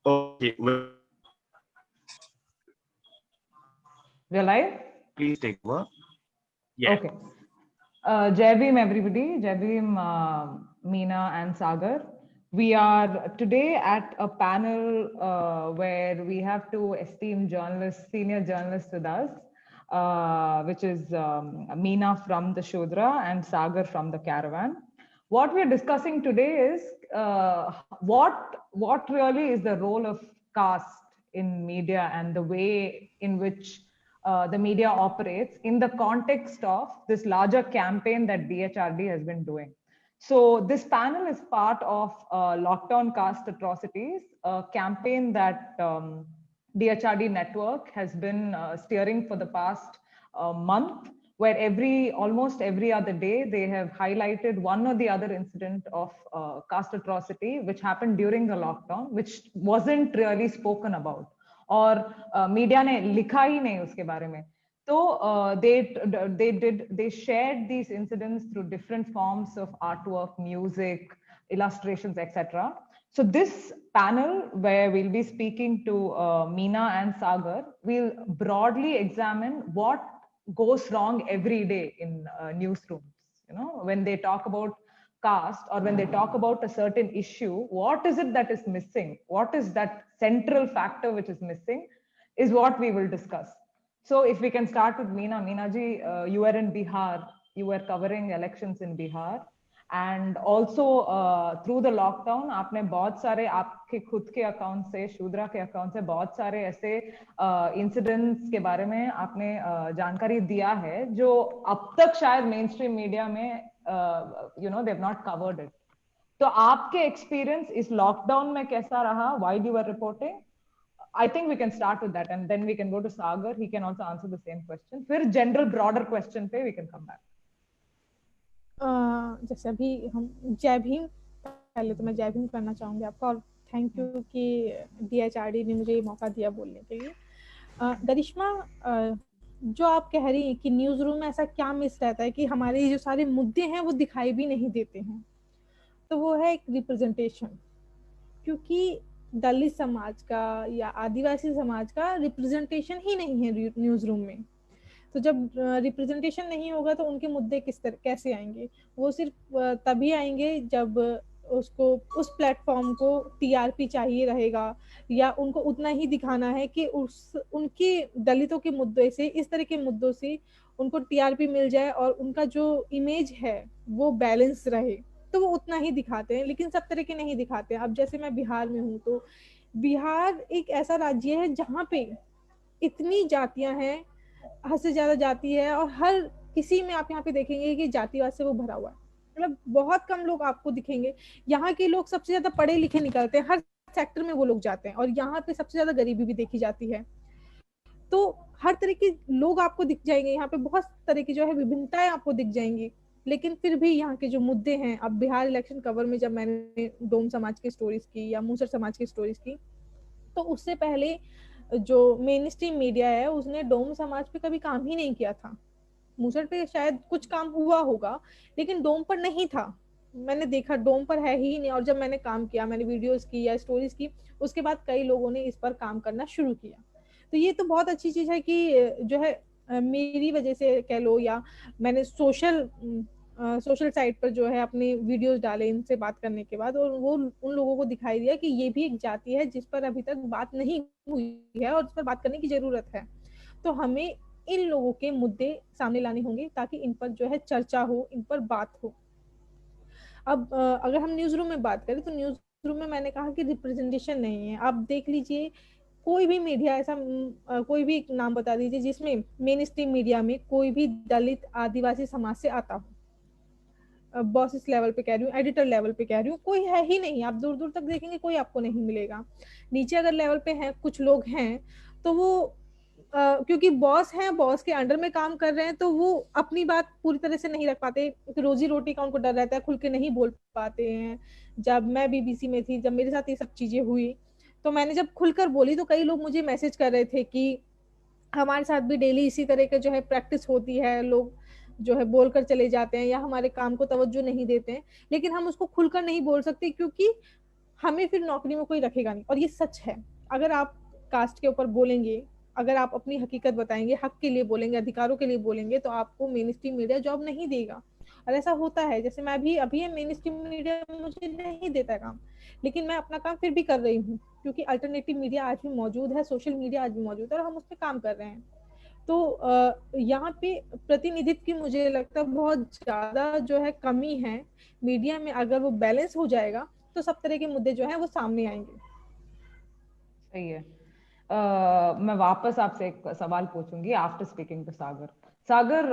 Okay, We're live? please take over. Yeah. Okay. Jai Bhim, everybody. Jai Bhim, Meena and Sagar. We are today at a panel where we have two esteemed journalists, senior journalists with us, which is Meena from the Shudra and Sagar from the Caravan. What we're discussing today is what really is the role of caste in media and the way in which the media operates in the context of this larger campaign that DHRD has been doing. So this panel is part of Lockdown Caste Atrocities, a campaign that DHRD network has been steering for the past month, where almost every other day they have highlighted one or the other incident of caste atrocity which happened during the lockdown, which wasn't really spoken about और media ने लिखा ही नहीं उसके बारे में. So they shared these incidents through different forms of artwork, music, illustrations, etc. So this panel, where we'll be speaking to Meena and Sagar, will broadly examine what goes wrong every day in newsrooms. You know, when they talk about caste or when they talk about a certain issue, what is it that is missing? What is that central factor which is missing is what we will discuss. So if we can start with Meena. Meena ji, you were in Bihar. You were covering elections in Bihar. And also through the lockdown, आपने बहुत सारे आपके खुद के account से, शूद्रा के account से बहुत सारे ऐसे इंसिडेंट्स के बारे में आपने जानकारी दिया है जो अब तक शायद मेन स्ट्रीम मीडिया में they have not covered it. तो आपके एक्सपीरियंस इस लॉकडाउन में कैसा रहा while you were reporting? I think we can start with that and then we can go to Sagar. He can also answer the same question. फिर general broader question पे we can come back. जैसे अभी हम जय भीम, पहले तो मैं जय भीम करना चाहूंगी आपका और थैंक यू कि DHRD ने मुझे ये मौका दिया बोलने के लिए. गरिश्मा, जो आप कह रही हैं कि न्यूज रूम में ऐसा क्या मिस रहता है कि हमारे जो सारे मुद्दे हैं वो दिखाई भी नहीं देते हैं, तो वो है एक रिप्रेजेंटेशन. क्योंकि दलित समाज का या आदिवासी समाज का रिप्रेजेंटेशन ही नहीं है न्यूज रूम में. तो जब रिप्रेजेंटेशन नहीं होगा तो उनके मुद्दे कैसे आएंगे? वो सिर्फ तभी आएंगे जब उसको उस प्लेटफॉर्म को TRP चाहिए रहेगा या उनको उतना ही दिखाना है कि उनके दलितों के मुद्दे से, इस तरह के मुद्दों से उनको TRP मिल जाए और उनका जो इमेज है वो बैलेंस रहे, तो वो उतना ही दिखाते हैं, लेकिन सब तरह के नहीं दिखाते हैं. अब जैसे मैं बिहार में हूँ, तो बिहार एक ऐसा राज्य है जहाँ पे इतनी जातियां हैं, हद से ज्यादा जाति है और हर किसी में आप यहाँ पे देखेंगे कि जातिवाद से वो भरा हुआ है. मतलब बहुत कम लोग आपको दिखेंगे. यहाँ के लोग सबसे ज्यादा पढ़े लिखे निकलते हैं, हर सेक्टर में वो लोग जाते हैं और यहाँ पे सबसे ज्यादा गरीबी भी देखी जाती है. तो हर तरह के लोग आपको दिख जाएंगे, यहाँ पे बहुत तरह की जो है विभिन्नताएं आपको दिख जाएंगी. लेकिन फिर भी यहाँ के जो मुद्दे हैं, अब बिहार इलेक्शन कवर में जब मैंने डोम समाज की स्टोरीज की या मूसर समाज की स्टोरीज की, तो उससे पहले जो मेन स्ट्रीम मीडिया है उसने डोम समाज पे कभी काम ही नहीं किया था. मूसर पे शायद कुछ काम हुआ होगा लेकिन डोम पर नहीं था. मैंने देखा डोम पर है ही नहीं, और जब मैंने काम किया, मैंने वीडियोस की या स्टोरीज की, उसके बाद कई लोगों ने इस पर काम करना शुरू किया. तो ये तो बहुत अच्छी चीज है कि जो है मेरी वजह से कह लो या मैंने सोशल साइट पर जो है अपने वीडियोस डाले इनसे बात करने के बाद, और वो उन लोगों को दिखाई दिया कि ये भी एक जाति है जिस पर अभी तक बात नहीं हुई है और इस पर बात करने की जरूरत है. तो हमें इन लोगों के मुद्दे सामने लाने होंगे ताकि इन पर जो है चर्चा हो, इन पर बात हो. अब अगर हम न्यूज रूम में बात करें तो न्यूज रूम में मैंने कहा कि रिप्रेजेंटेशन नहीं है. आप देख लीजिए कोई भी मीडिया ऐसा कोई भी नाम बता दीजिए जिसमें मेन स्ट्रीम मीडिया में कोई भी दलित आदिवासी समाज से आता हो. बॉसेस लेवल पे कह रही हूँ, एडिटर लेवल पे कह रही हूँ, कोई है ही नहीं. आप दूर दूर तक देखेंगे कोई आपको नहीं मिलेगा. नीचे अगर लेवल पे हैं कुछ लोग हैं तो वो क्योंकि बॉस हैं, बॉस के अंडर में काम कर रहे हैं, तो वो अपनी बात पूरी तरह से नहीं रख पाते. रोजी रोटी का उनको डर रहता है, खुल के नहीं बोल पाते हैं. जब मैं BBC में थी, जब मेरे साथ ये सब चीजें हुई, तो मैंने जब खुलकर बोली तो कई लोग मुझे मैसेज कर रहे थे कि हमारे साथ भी डेली इसी तरह का जो है प्रैक्टिस होती है, लोग जो है बोलकर चले जाते हैं या हमारे काम को तवज्जो नहीं देते हैं, लेकिन हम उसको खुलकर नहीं बोल सकते क्योंकि हमें फिर नौकरी में कोई रखेगा नहीं। और ये सच है, अगर आप कास्ट के ऊपर बोलेंगे, अगर आप अपनी हकीकत बताएंगे, हक के लिए बोलेंगे, अधिकारों के लिए बोलेंगे, तो आपको मेन स्ट्रीम मीडिया जॉब नहीं देगा। और ऐसा होता है, जैसे मैं भी अभी मेन स्ट्रीम मीडिया मुझे नहीं देता काम, लेकिन मैं अपना काम फिर भी कर रही हूँ, क्योंकि अल्टरनेटिव मीडिया आज भी मौजूद है, सोशल मीडिया आज भी मौजूद है, और हम उस पर काम कर रहे हैं। तो यहाँ पे प्रतिनिधित्व की मुझे लगता है बहुत ज्यादा जो है कमी है मीडिया में। अगर वो बैलेंस हो जाएगा तो सब तरह के मुद्दे जो है वो सामने आएंगे। सही है। मैं वापस आपसे एक सवाल पूछूंगी after speaking to Sagar. Sagar,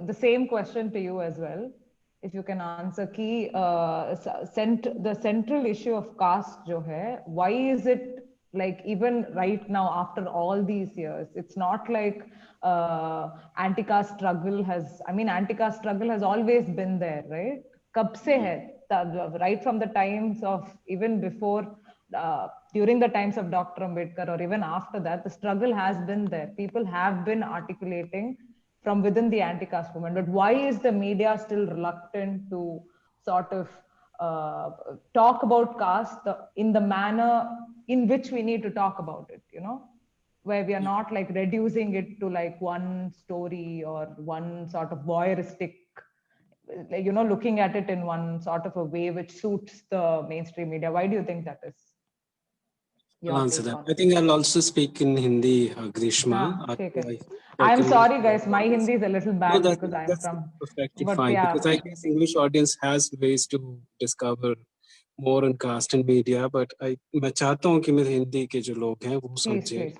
the same question to you as well, if you can answer कि the central issue of caste जो है, why is it like even right now after all these years, it's not like anti-caste struggle has, I mean anti-caste struggle has always been there, right? Kab se hai? Right from the times of, even before, during the times of Dr. Ambedkar, or even after that, the struggle has been there. People have been articulating from within the anti-caste movement. But why is the media still reluctant to sort of talk about caste in the manner in which we need to talk about it, you know, where we are not like reducing it to like one story or one sort of voyeuristic, you know, looking at it in one sort of a way which suits the mainstream media? Why do you think that is? I'll answer that. I think I'll also speak in Hindi, Grishma. I'm sorry guys, my Hindi is a little bad because I'm from perfectly fine, yeah. Because I guess English audience has ways to discover more on caste and media, but मैं चाहता हूँ कि मेरे हिंदी के जो लोग हैं वो समझें।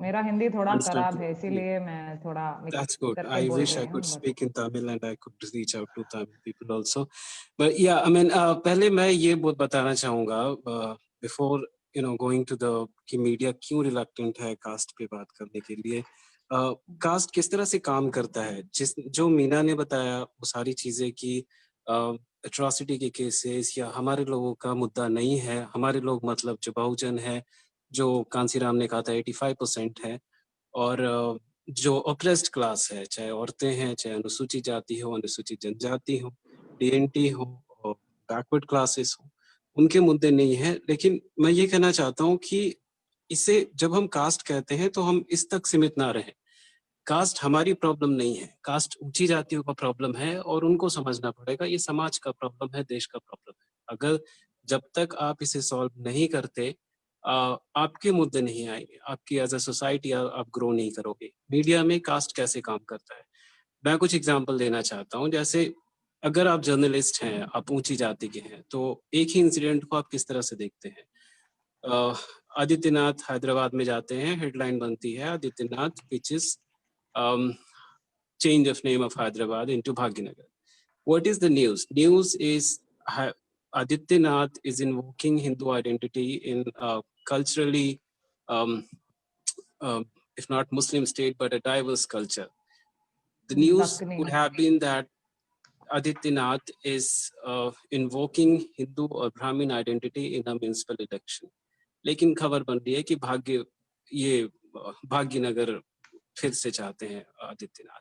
मेरा हिंदी थोड़ा खराब है, इसीलिए मैं थोड़ा That's good. I wish I could speak in Tamil and I could reach out to Tamil people also. But yeah, I mean, पहले मैं ये बहुत बताना चाहूँगा before you know going to the कि मीडिया क्यों reluctant है कास्ट पे बात करने के लिए। कास्ट किस तरह से काम करता है, जो मीना ने बताया वो सारी चीजें कि एट्रॉसिटी के केसेस या हमारे लोगों का मुद्दा नहीं है। हमारे लोग मतलब जो बहुजन है, जो कांसीराम ने कहा था 85% है, और जो ऑप्रेस्ड क्लास है, चाहे औरतें हैं, चाहे अनुसूचित जाति हो, अनुसूचित जनजाति हो, डीएनटी हो, और बैकवर्ड क्लासेस हो, उनके मुद्दे नहीं है। लेकिन मैं ये कहना चाहता हूँ कि इसे जब हम कास्ट कहते हैं तो हम इस तक सीमित ना रहें। कास्ट हमारी प्रॉब्लम नहीं है, कास्ट ऊंची जातियों का प्रॉब्लम है और उनको समझना पड़ेगा। ये समाज का प्रॉब्लम है, देश का प्रॉब्लम है। अगर जब तक आप इसे सॉल्व नहीं करते, आपके मुद्दे नहीं आएंगे, आपकी एज अ सोसाइटी आप ग्रो नहीं करोगे। मीडिया में कास्ट कैसे काम करता है, मैं कुछ एग्जांपल देना चाहता हूँ। जैसे अगर आप जर्नलिस्ट हैं, आप ऊंची जाति के हैं, तो एक ही इंसिडेंट को आप किस तरह से देखते हैं। आदित्यनाथ हैदराबाद में जाते हैं, हेडलाइन बनती है Adityanath pitches change of name of Hyderabad into Bhagyanagar. What is the news? News is Adityanath is invoking Hindu identity in a culturally, if not Muslim state, but a diverse culture. The news would have been that Adityanath is invoking Hindu or Brahmin identity in a municipal election. लेकिन खबर बन रही है कि भाग्यनगर फिर से चाहते हैं आदित्यनाथ।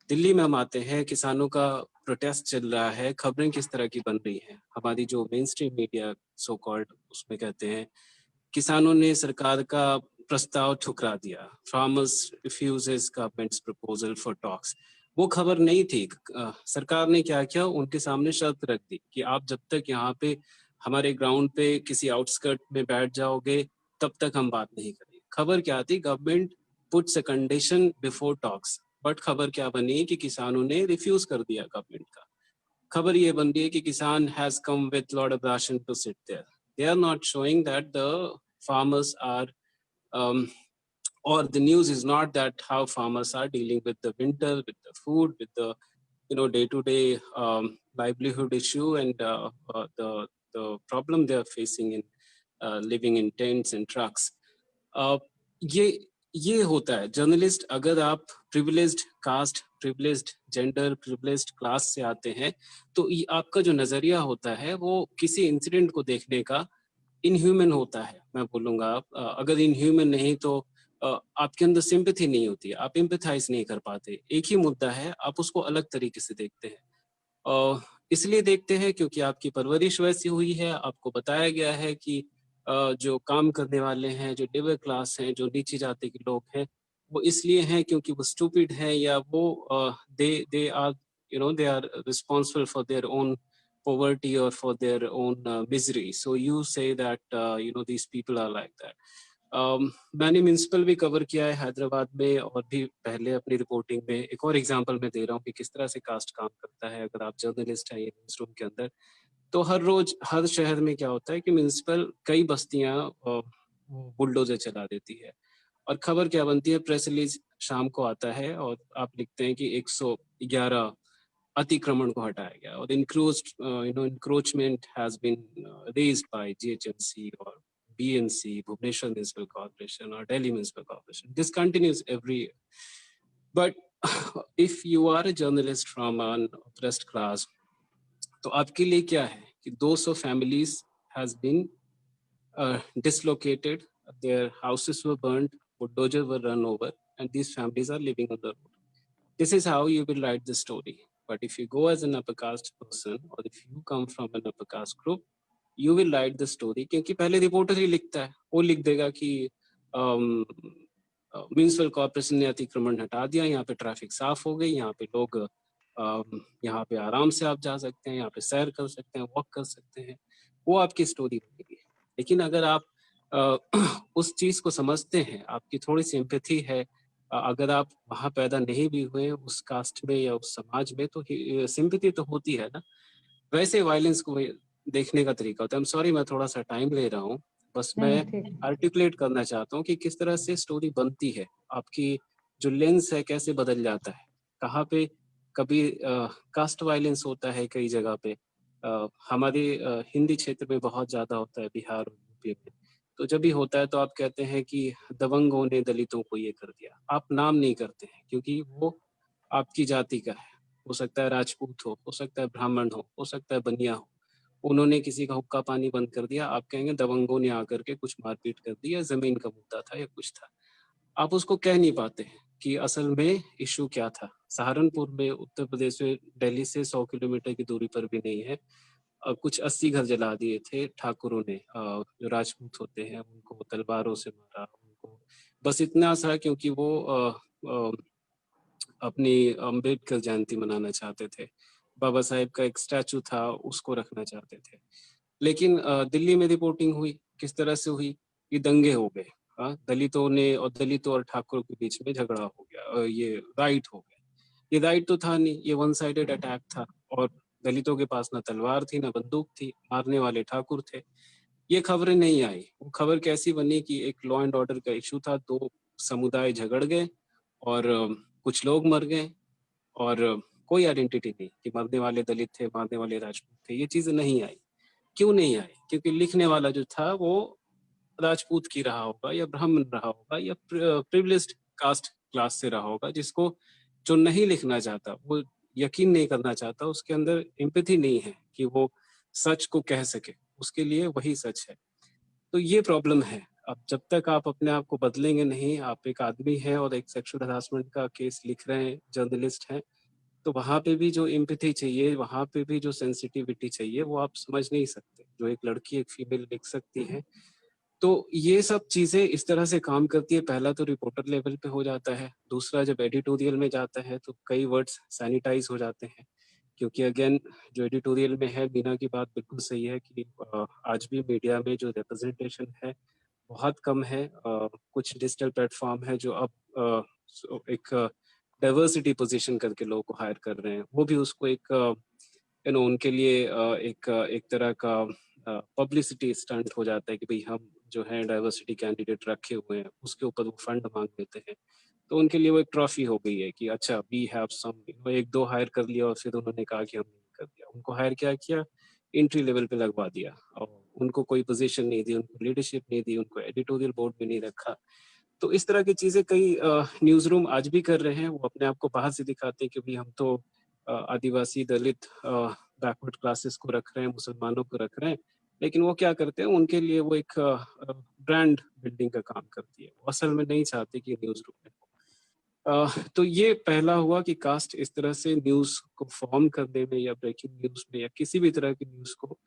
दिल्ली में हम आते हैं, किसानों का प्रोटेस्ट चल रहा है, खबरें किस तरह की बन रही हैं। हमारी जो main stream media so called, उसमें कहते हैं किसानों ने सरकार का प्रस्ताव ठुकरा दिया, farmers refuses governments proposal for talks. वो खबर नहीं थी। सरकार ने क्या किया, उनके सामने शर्त रख दी कि आप जब तक यहाँ पे हमारे ग्राउंड पे किसी आउटस्कर्ट में बैठ जाओगे तब तक हम बात नहीं करेंगे। खबर क्या थी, government puts a condition before talks, but खबर क्या बनी कि किसानों ने रिफ्यूज कर दिया गवर्नमेंट का। खबर ये बन रही है कि किसान has come with lot of ration to sit there. They are not showing that the farmers are or the news is not that how farmers are dealing with the winter, with the food, with the day-to-day livelihood issue and the problem they are facing in living in tents and trucks. ये होता है। Journalist, अगर आप privileged caste, privileged gender, privileged class से आते हैं तो आपका जो नजरिया होता है वो किसी इंसिडेंट को देखने का इनह्यूमन होता है। मैं बोलूँगा अगर इनह्यूमन नहीं तो आपके अंदर सिंपैथी नहीं होती, आप एम्पैथाइज नहीं कर पाते। एक ही मुद्दा है, आप उसको अलग तरीके से देखते हैं। इसलिए देखते हैं क्योंकि आपकी परवरिश वैसी हुई है, आपको बताया गया है कि जो काम करने वाले हैं, जो लेबर क्लास हैं, जो नीची जाति के लोग हैं, वो इसलिए हैं क्योंकि वो स्टूपिड हैं या वो they are they are responsible for their own poverty or for their own misery. So you say that these people are like that. मैंने म्यूनिसिपल भी कवर किया है हैदराबाद में और भी पहले अपनी रिपोर्टिंग में। एक और एग्जांपल मैं दे रहा हूँ कि किस तरह से कास्ट काम करता है। अगर आप जर्नलिस्ट हैं ये न्यूज रूम के अंदर, तो हर रोज हर शहर में क्या होता है कि म्यूनिसिपल कई बस्तियां बुलडोजर चला देती है और खबर क्या बनती है, प्रेस रिलीज शाम को आता है और आप लिखते हैं कि 111 अतिक्रमण को हटाया गया और encroachment has been raised by GHMC or BMC, Bhubaneswar Municipal Corporation or Delhi Municipal Corporation. This continues every year. But if you are a journalist from an oppressed class, तो आपके लिए क्या है कि 200 families has been dislocated, their houses were burned, bulldozers were run over, and these families are living on the road. This is how you will write the story. But if you go as an upper caste person or if you come from an upper caste group, you will write the story क्योंकि पहले reporter ही लिखता है, वो लिख देगा कि municipal corporation ने अतिक्रमण हटा दिया, यहाँ पे ट्रैफिक साफ हो गई, यहाँ पे लोग यहाँ पे आराम से आप जा सकते हैं, यहाँ पे सैर कर सकते हैं, वॉक कर सकते हैं, वो आपकी स्टोरी बनेगी। लेकिन अगर आप उस चीज को समझते हैं, आपकी थोड़ी सी एम्पैथी है, अगर आप वहां पैदा नहीं भी हुए उस कास्ट में या उस समाज में, तो सिंपैथी तो होती है ना। वैसे वायलेंस को देखने का तरीका होता है। सॉरी मैं थोड़ा सा टाइम ले रहा हूँ, बस मैं आर्टिकुलेट करना चाहता हूँ कि किस तरह से स्टोरी बनती है, आपकी जो लेंस है कैसे बदल जाता है, कहाँ पे कभी कास्ट वायलेंस होता है, कई जगह पे हमारे हिंदी क्षेत्र में बहुत ज्यादा होता है, बिहार और यूपी में। तो जब भी होता है तो आप कहते हैं कि दबंगों ने दलितों को ये कर दिया, आप नाम नहीं करते हैं क्योंकि वो आपकी जाति का है। हो सकता है राजपूत हो सकता है ब्राह्मण हो सकता है बनिया हो, उन्होंने किसी का हुक्का पानी बंद कर दिया, आप कहेंगे दबंगों ने आकर के कुछ मारपीट कर दी या जमीन का मुद्दा था या कुछ था। आप उसको कह नहीं पाते हैं कि असल में इशू क्या था। सहारनपुर में उत्तर प्रदेश में दिल्ली से 100 किलोमीटर की दूरी पर भी नहीं है, कुछ 80 घर जला दिए थे ठाकुरों ने, जो राजपूत होते हैं उनको तलवारों से मारा उनको, बस इतना सा क्योंकि वो अपनी अम्बेडकर जयंती मनाना चाहते थे, बाबा साहेब का एक स्टैचू था उसको रखना चाहते थे। लेकिन दिल्ली में रिपोर्टिंग हुई, किस तरह से हुई, ये दंगे हो गए, दलितों और ठाकुरों के बीच में झगड़ा हो गया, ये राइट हो गया। ये राइट तो था नहीं, ये वन साइडेड अटैक था और दलितों के पास ना तलवार थी ना बंदूक थी, मारने वाले ठाकुर थे। ये खबरें नहीं आई। वो खबर कैसी बनी कि एक लॉ एंड ऑर्डर का इशू था, 2 समुदाय झगड़ गए और कुछ लोग मर गए और कोई आइडेंटिटी नहीं कि मरने वाले दलित थे, मारने वाले राजपूत थे। ये चीजें नहीं आई। क्यों नहीं आई? क्योंकि लिखने वाला जो था वो राजपूत की रहा होगा या ब्राह्मण रहा होगा या प्रिविलेज्ड कास्ट क्लास से रहा होगा, जिसको जो नहीं लिखना चाहता, वो यकीन नहीं करना चाहता, उसके अंदर एम्पैथी नहीं है कि वो सच को कह सके, उसके लिए वही सच है। तो ये प्रॉब्लम है। अब जब तक आप अपने आप को बदलेंगे नहीं, आप एक आदमी हैं और एक सेक्सुअल हरासमेंट का केस लिख रहे हैं, जर्नलिस्ट हैं, तो वहाँ पे भी जो एम्पैथी चाहिए, वहाँ पे भी जो सेंसिटिविटी चाहिए, वो आप समझ नहीं सकते, जो एक लड़की एक फीमेल लिख सकती है। तो ये सब चीजें इस तरह से काम करती है। पहला तो रिपोर्टर लेवल पे हो जाता है, दूसरा जब एडिटोरियल में जाता है तो कई वर्ड्स सैनिटाइज हो जाते हैं, क्योंकि अगेन जो एडिटोरियल में है, मीना की बात बिल्कुल सही है कि आज भी मीडिया में जो रिप्रेजेंटेशन है बहुत कम है। कुछ डिजिटल प्लेटफॉर्म है जो अब एक डाइवर्सिटी पोजीशन करके लोगों को हायर कर रहे हैं, वो भी उसको एक उनके लिए एक तरह का पब्लिसिटी स्टंट हो जाता है कि भाई हम जो है डाइवर्सिटी कैंडिडेट रखे हुए हैं, उसके ऊपर वो फंड मांग लेते हैं। तो उनके लिए वो एक ट्रॉफी हो गई है कि अच्छा वी हैव सम, 1-2 हायर कर लिया और फिर उन्होंने कहा कि हम नहीं कर दिया। उनको हायर क्या किया, एंट्री लेवल पे लगवा दिया और उनको कोई पोजीशन नहीं दी, उनको लीडरशिप नहीं दी, उनको एडिटोरियल बोर्ड में नहीं रखा। तो इस तरह की चीजें कई न्यूज रूम आज भी कर रहे हैं। वो अपने आप को बाहर से दिखाते हैं कि भाई हम तो आदिवासी, दलित, बैकवर्ड क्लासेस को रख रहे हैं, मुसलमानों को रख रहे हैं, लेकिन वो क्या करते हैं, उनके लिए वो एक ब्रांड बिल्डिंग का काम करती है। वो असल में नहीं चाहते कि न्यूज रूम में हो। तो ये पहला हुआ कि कास्ट इस तरह से न्यूज़ को फॉर्म करने में या ब्रेकिंग न्यूज़ में या किसी भी तरह की न्यूज़ को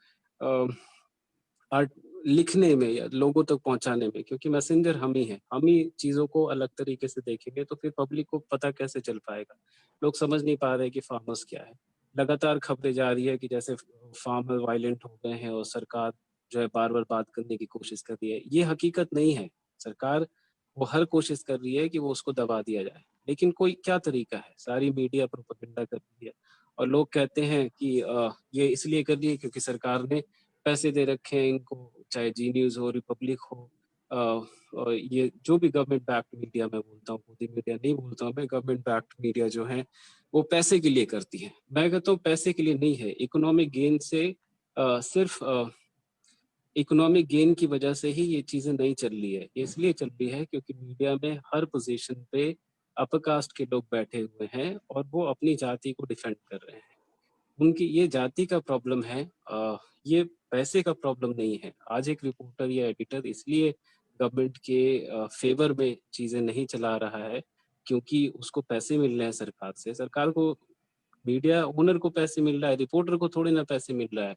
लिखने में या लोगों तक पहुंचाने में, क्योंकि मैसेंजर हम ही हैं, हम ही चीज़ों को अलग तरीके से देखेंगे तो फिर पब्लिक को पता कैसे चल पाएगा। लोग समझ नहीं पा रहे कि फार्मर्स क्या है। लगातार खबरें जा रही है कि जैसे फार्मर वायलेंट हो गए हैं और सरकार जो है बार-बार बात करने की कोशिश कर रही है। ये हकीकत नहीं है। सरकार वो हर कोशिश कर रही है कि वो उसको दबा दिया जाए। लेकिन कोई क्या तरीका है? सारी मीडिया प्रोपेगेंडा कर रही है और लोग कहते हैं कि ये इसलिए कर रही है क्योंकि सरकार ने पैसे दे रखे हैं इनको, चाहे जी न्यूज़ हो, रिपब्लिक हो, और ये जो भी गवर्नमेंट बैक्ड मीडिया मैं बोलता हूँ, मोदी मीडिया नहीं बोलता हूँ मैं, गवर्नमेंट बैक्ड मीडिया जो है वो पैसे के लिए करती है। मैं कहता हूँ पैसे के लिए नहीं है, इकोनॉमिक गेन से सिर्फ इकोनॉमिक गेन की वजह से ही ये चीजें नहीं चल रही है। ये इसलिए चल रही है क्योंकि मीडिया में हर पोजीशन पे अपर कास्ट के लोग बैठे हुए हैं और वो अपनी जाति को डिफेंड कर रहे हैं। उनकी ये जाति का प्रॉब्लम है, ये पैसे का प्रॉब्लम नहीं है। आज एक रिपोर्टर या एडिटर इसलिए गवर्नमेंट के फेवर में चीजें नहीं चला रहा है क्योंकि उसको पैसे मिल रहे हैं सरकार से। सरकार को, मीडिया ओनर को पैसे मिल रहा है, रिपोर्टर को थोड़ी ना पैसे मिल रहा है।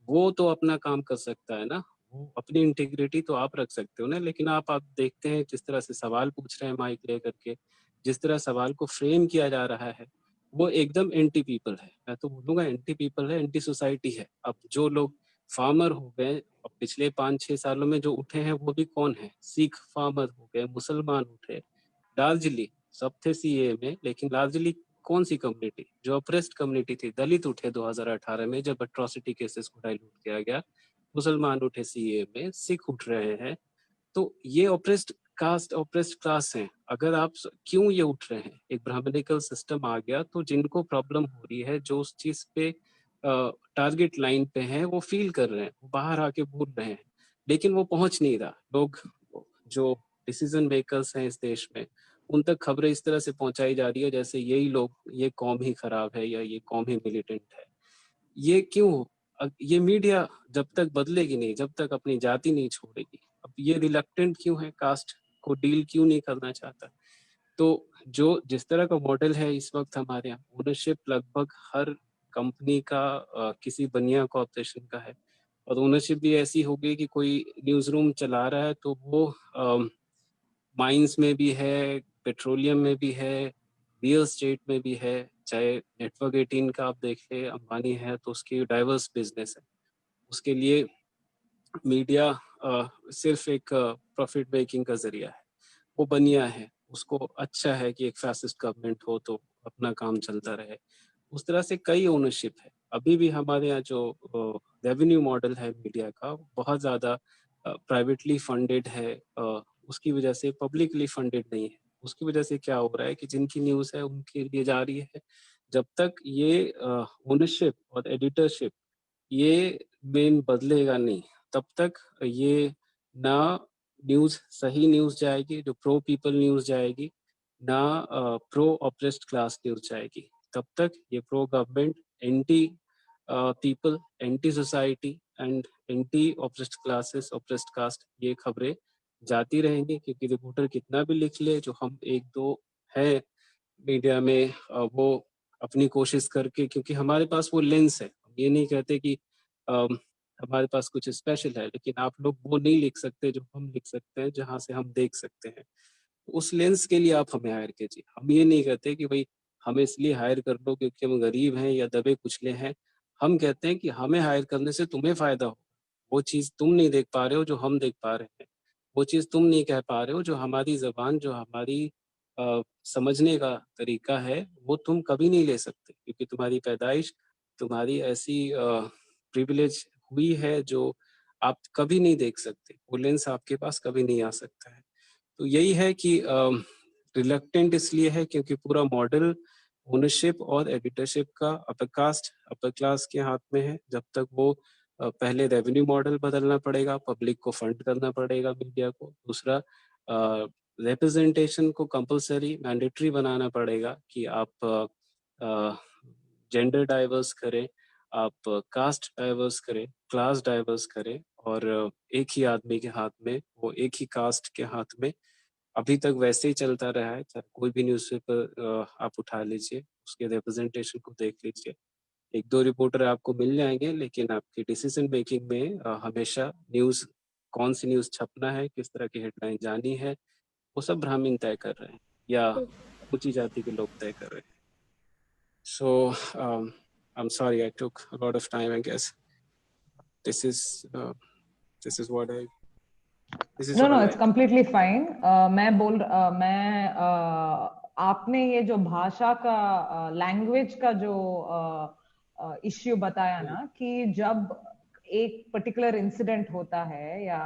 वो तो अपना काम कर सकता है ना, वो अपनी इंटीग्रिटी तो आप रख सकते हो ना। लेकिन आप देखते हैं जिस तरह से सवाल पूछ रहे हैं माइक लेकर के, जिस तरह सवाल को फ्रेम किया जा रहा है, वो एकदम एंटी पीपल है। मैं तो बोलूंगा एंटी पीपल है, एंटी सोसाइटी है। अब जो लोग फार्मर हो गए, अब पिछले 5-6 सालों में जो उठे हैं वो भी कौन है? सिख फार्मर हो गए, मुसलमान उठे, लार्जली सब थे सीए में, लेकिन लार्जली कौन सी कम्युनिटी? जो अप्रेस्ड कम्युनिटी थी, दलित उठे 2018 में जब अट्रॉसिटी केसेस को डाइल्यूट किया गया, मुसलमान उठे सीए में, सिख उठ रहे हैं। तो ये ऑप्रेस्ड कास्ट, ऑप्रेस्ड क्लास हैं। अगर आप क्यों ये उठ रहे हैं? एक ब्राह्मणिकल सिस्टम आ गया तो जिनको प्रॉब्लम हो रही है, जो उस चीज पे टारगेट लाइन पे हैं, वो फील कर रहे हैं, वो बाहर आके बोल रहे हैं, लेकिन वो पहुंच नहीं रहा। लोग जो डिसीजन मेकर्स हैं इस देश में, उन तक खबरें इस तरह से पहुंचाई जा रही है जैसे यही लोग, ये कौम ही खराब है या ये कौम ही मिलिटेंट है। ये क्यों? ये मीडिया जब तक बदलेगी नहीं, जब तक अपनी जाति नहीं छोड़ेगी। अब ये रिलक्टेंट क्यों है? कास्ट को डील क्यों नहीं करना चाहता? तो जो जिस तरह का मॉडल है इस वक्त हमारे यहाँ, ओनरशिप लगभग हर कंपनी का किसी बनिया कॉर्पोरेशन का है, और ओनरशिप भी ऐसी हो गई कि कोई न्यूज रूम चला रहा है तो वो माइंस में भी है, पेट्रोलियम में भी है, रियल एस्टेट में भी है। चाहे नेटवर्क 18 का आप देख ले, अंबानी है तो उसकी डाइवर्स बिजनेस है। उसके लिए मीडिया सिर्फ एक प्रॉफिट मेकिंग का जरिया है, वो बनिया है। उसको अच्छा है कि एक फैसिस्ट गवर्नमेंट हो तो अपना काम चलता रहे। उस तरह से कई ओनरशिप है। अभी भी हमारे यहाँ जो रेवेन्यू मॉडल है मीडिया का, बहुत ज़्यादा प्राइवेटली फंडेड है। उसकी वजह से पब्लिकली फंडेड नहीं है। उसकी वजह से क्या हो रहा है कि जिनकी न्यूज़ है उनके लिए जा रही है। जब तक ये ओनरशिप और एडिटरशिप ये मेन बदलेगा नहीं, तब तक ये ना न्यूज़, सही न्यूज़ जाएगी जो प्रो पीपल न्यूज़ जाएगी, ना प्रो ऑप्रेस्ड क्लास न्यूज़ जाएगी। तब तक ये pro government, anti people, anti society and anti oppressed classes, oppressed caste, ये खबरें जाती रहेंगी। क्योंकि रिपोर्टर कितना भी लिख ले, जो हम एक दो है मीडिया में, वो अपनी कोशिश करके, क्योंकि हमारे पास वो लेंस है। हम ये नहीं कहते कि हमारे पास कुछ स्पेशल है, लेकिन आप लोग वो नहीं लिख सकते जो हम लिख सकते हैं, जहाँ से हम देख सकते हैं। उस लेंस के लिए आप हमें हायर कीजिए। हम ये नहीं कहते कि भाई हमें इसलिए हायर कर लो क्योंकि हम गरीब हैं या दबे कुचले हैं। हम कहते हैं कि हमें हायर करने से तुम्हें फायदा हो। वो चीज़ तुम नहीं देख पा रहे हो जो हम देख पा रहे हैं। वो चीज़ तुम नहीं कह पा रहे हो जो हमारी ज़बान, जो हमारी समझने का तरीका है, वो तुम कभी नहीं ले सकते, क्योंकि तुम्हारी पैदाइश, तुम्हारी ऐसी प्रिविलेज हुई है जो आप कभी नहीं देख सकते। वो लेंस आपके पास कभी नहीं आ सकता है। तो यही है कि रिलक्टेंट इसलिए है क्योंकि पूरा मॉडल ओनरशिप और एडिटरशिप का अपर कास्ट, अपर क्लास के हाथ में है। जब तक वो पहले रेवेन्यू मॉडल बदलना पड़ेगा, पब्लिक को फंड करना पड़ेगा मीडिया को। दूसरा, रिप्रेजेंटेशन को कंपलसरी, मैंडेटरी बनाना पड़ेगा कि आप जेंडर डाइवर्स करें, आप कास्ट डाइवर्स करें, क्लास डाइवर्स करें, और एक ही आदमी के हाथ में, वो एक ही कास्ट के हाथ में अभी तक वैसे ही चलता रहा है। चाहे कोई भी न्यूज़पेपर आप उठा लीजिए, उसके रिप्रेजेंटेशन को देख लीजिए, 1-2 रिपोर्टर आपको मिल जाएंगे, लेकिन आपकी डिसीजन मेकिंग में हमेशा न्यूज़, कौन सी न्यूज़ छपना है, किस तरह की हेडलाइन जानी है, वो सब ब्राह्मण तय कर रहे हैं या ऊंची जाति के लोग तय कर रहे हैं। So I'm sorry I took a lot of time. I guess this is what I No, it's completely fine. आपने ये जो भाषा का लैंग्वेज का जो इश्यू बताया ना, कि जब एक पर्टिकुलर इंसिडेंट होता है या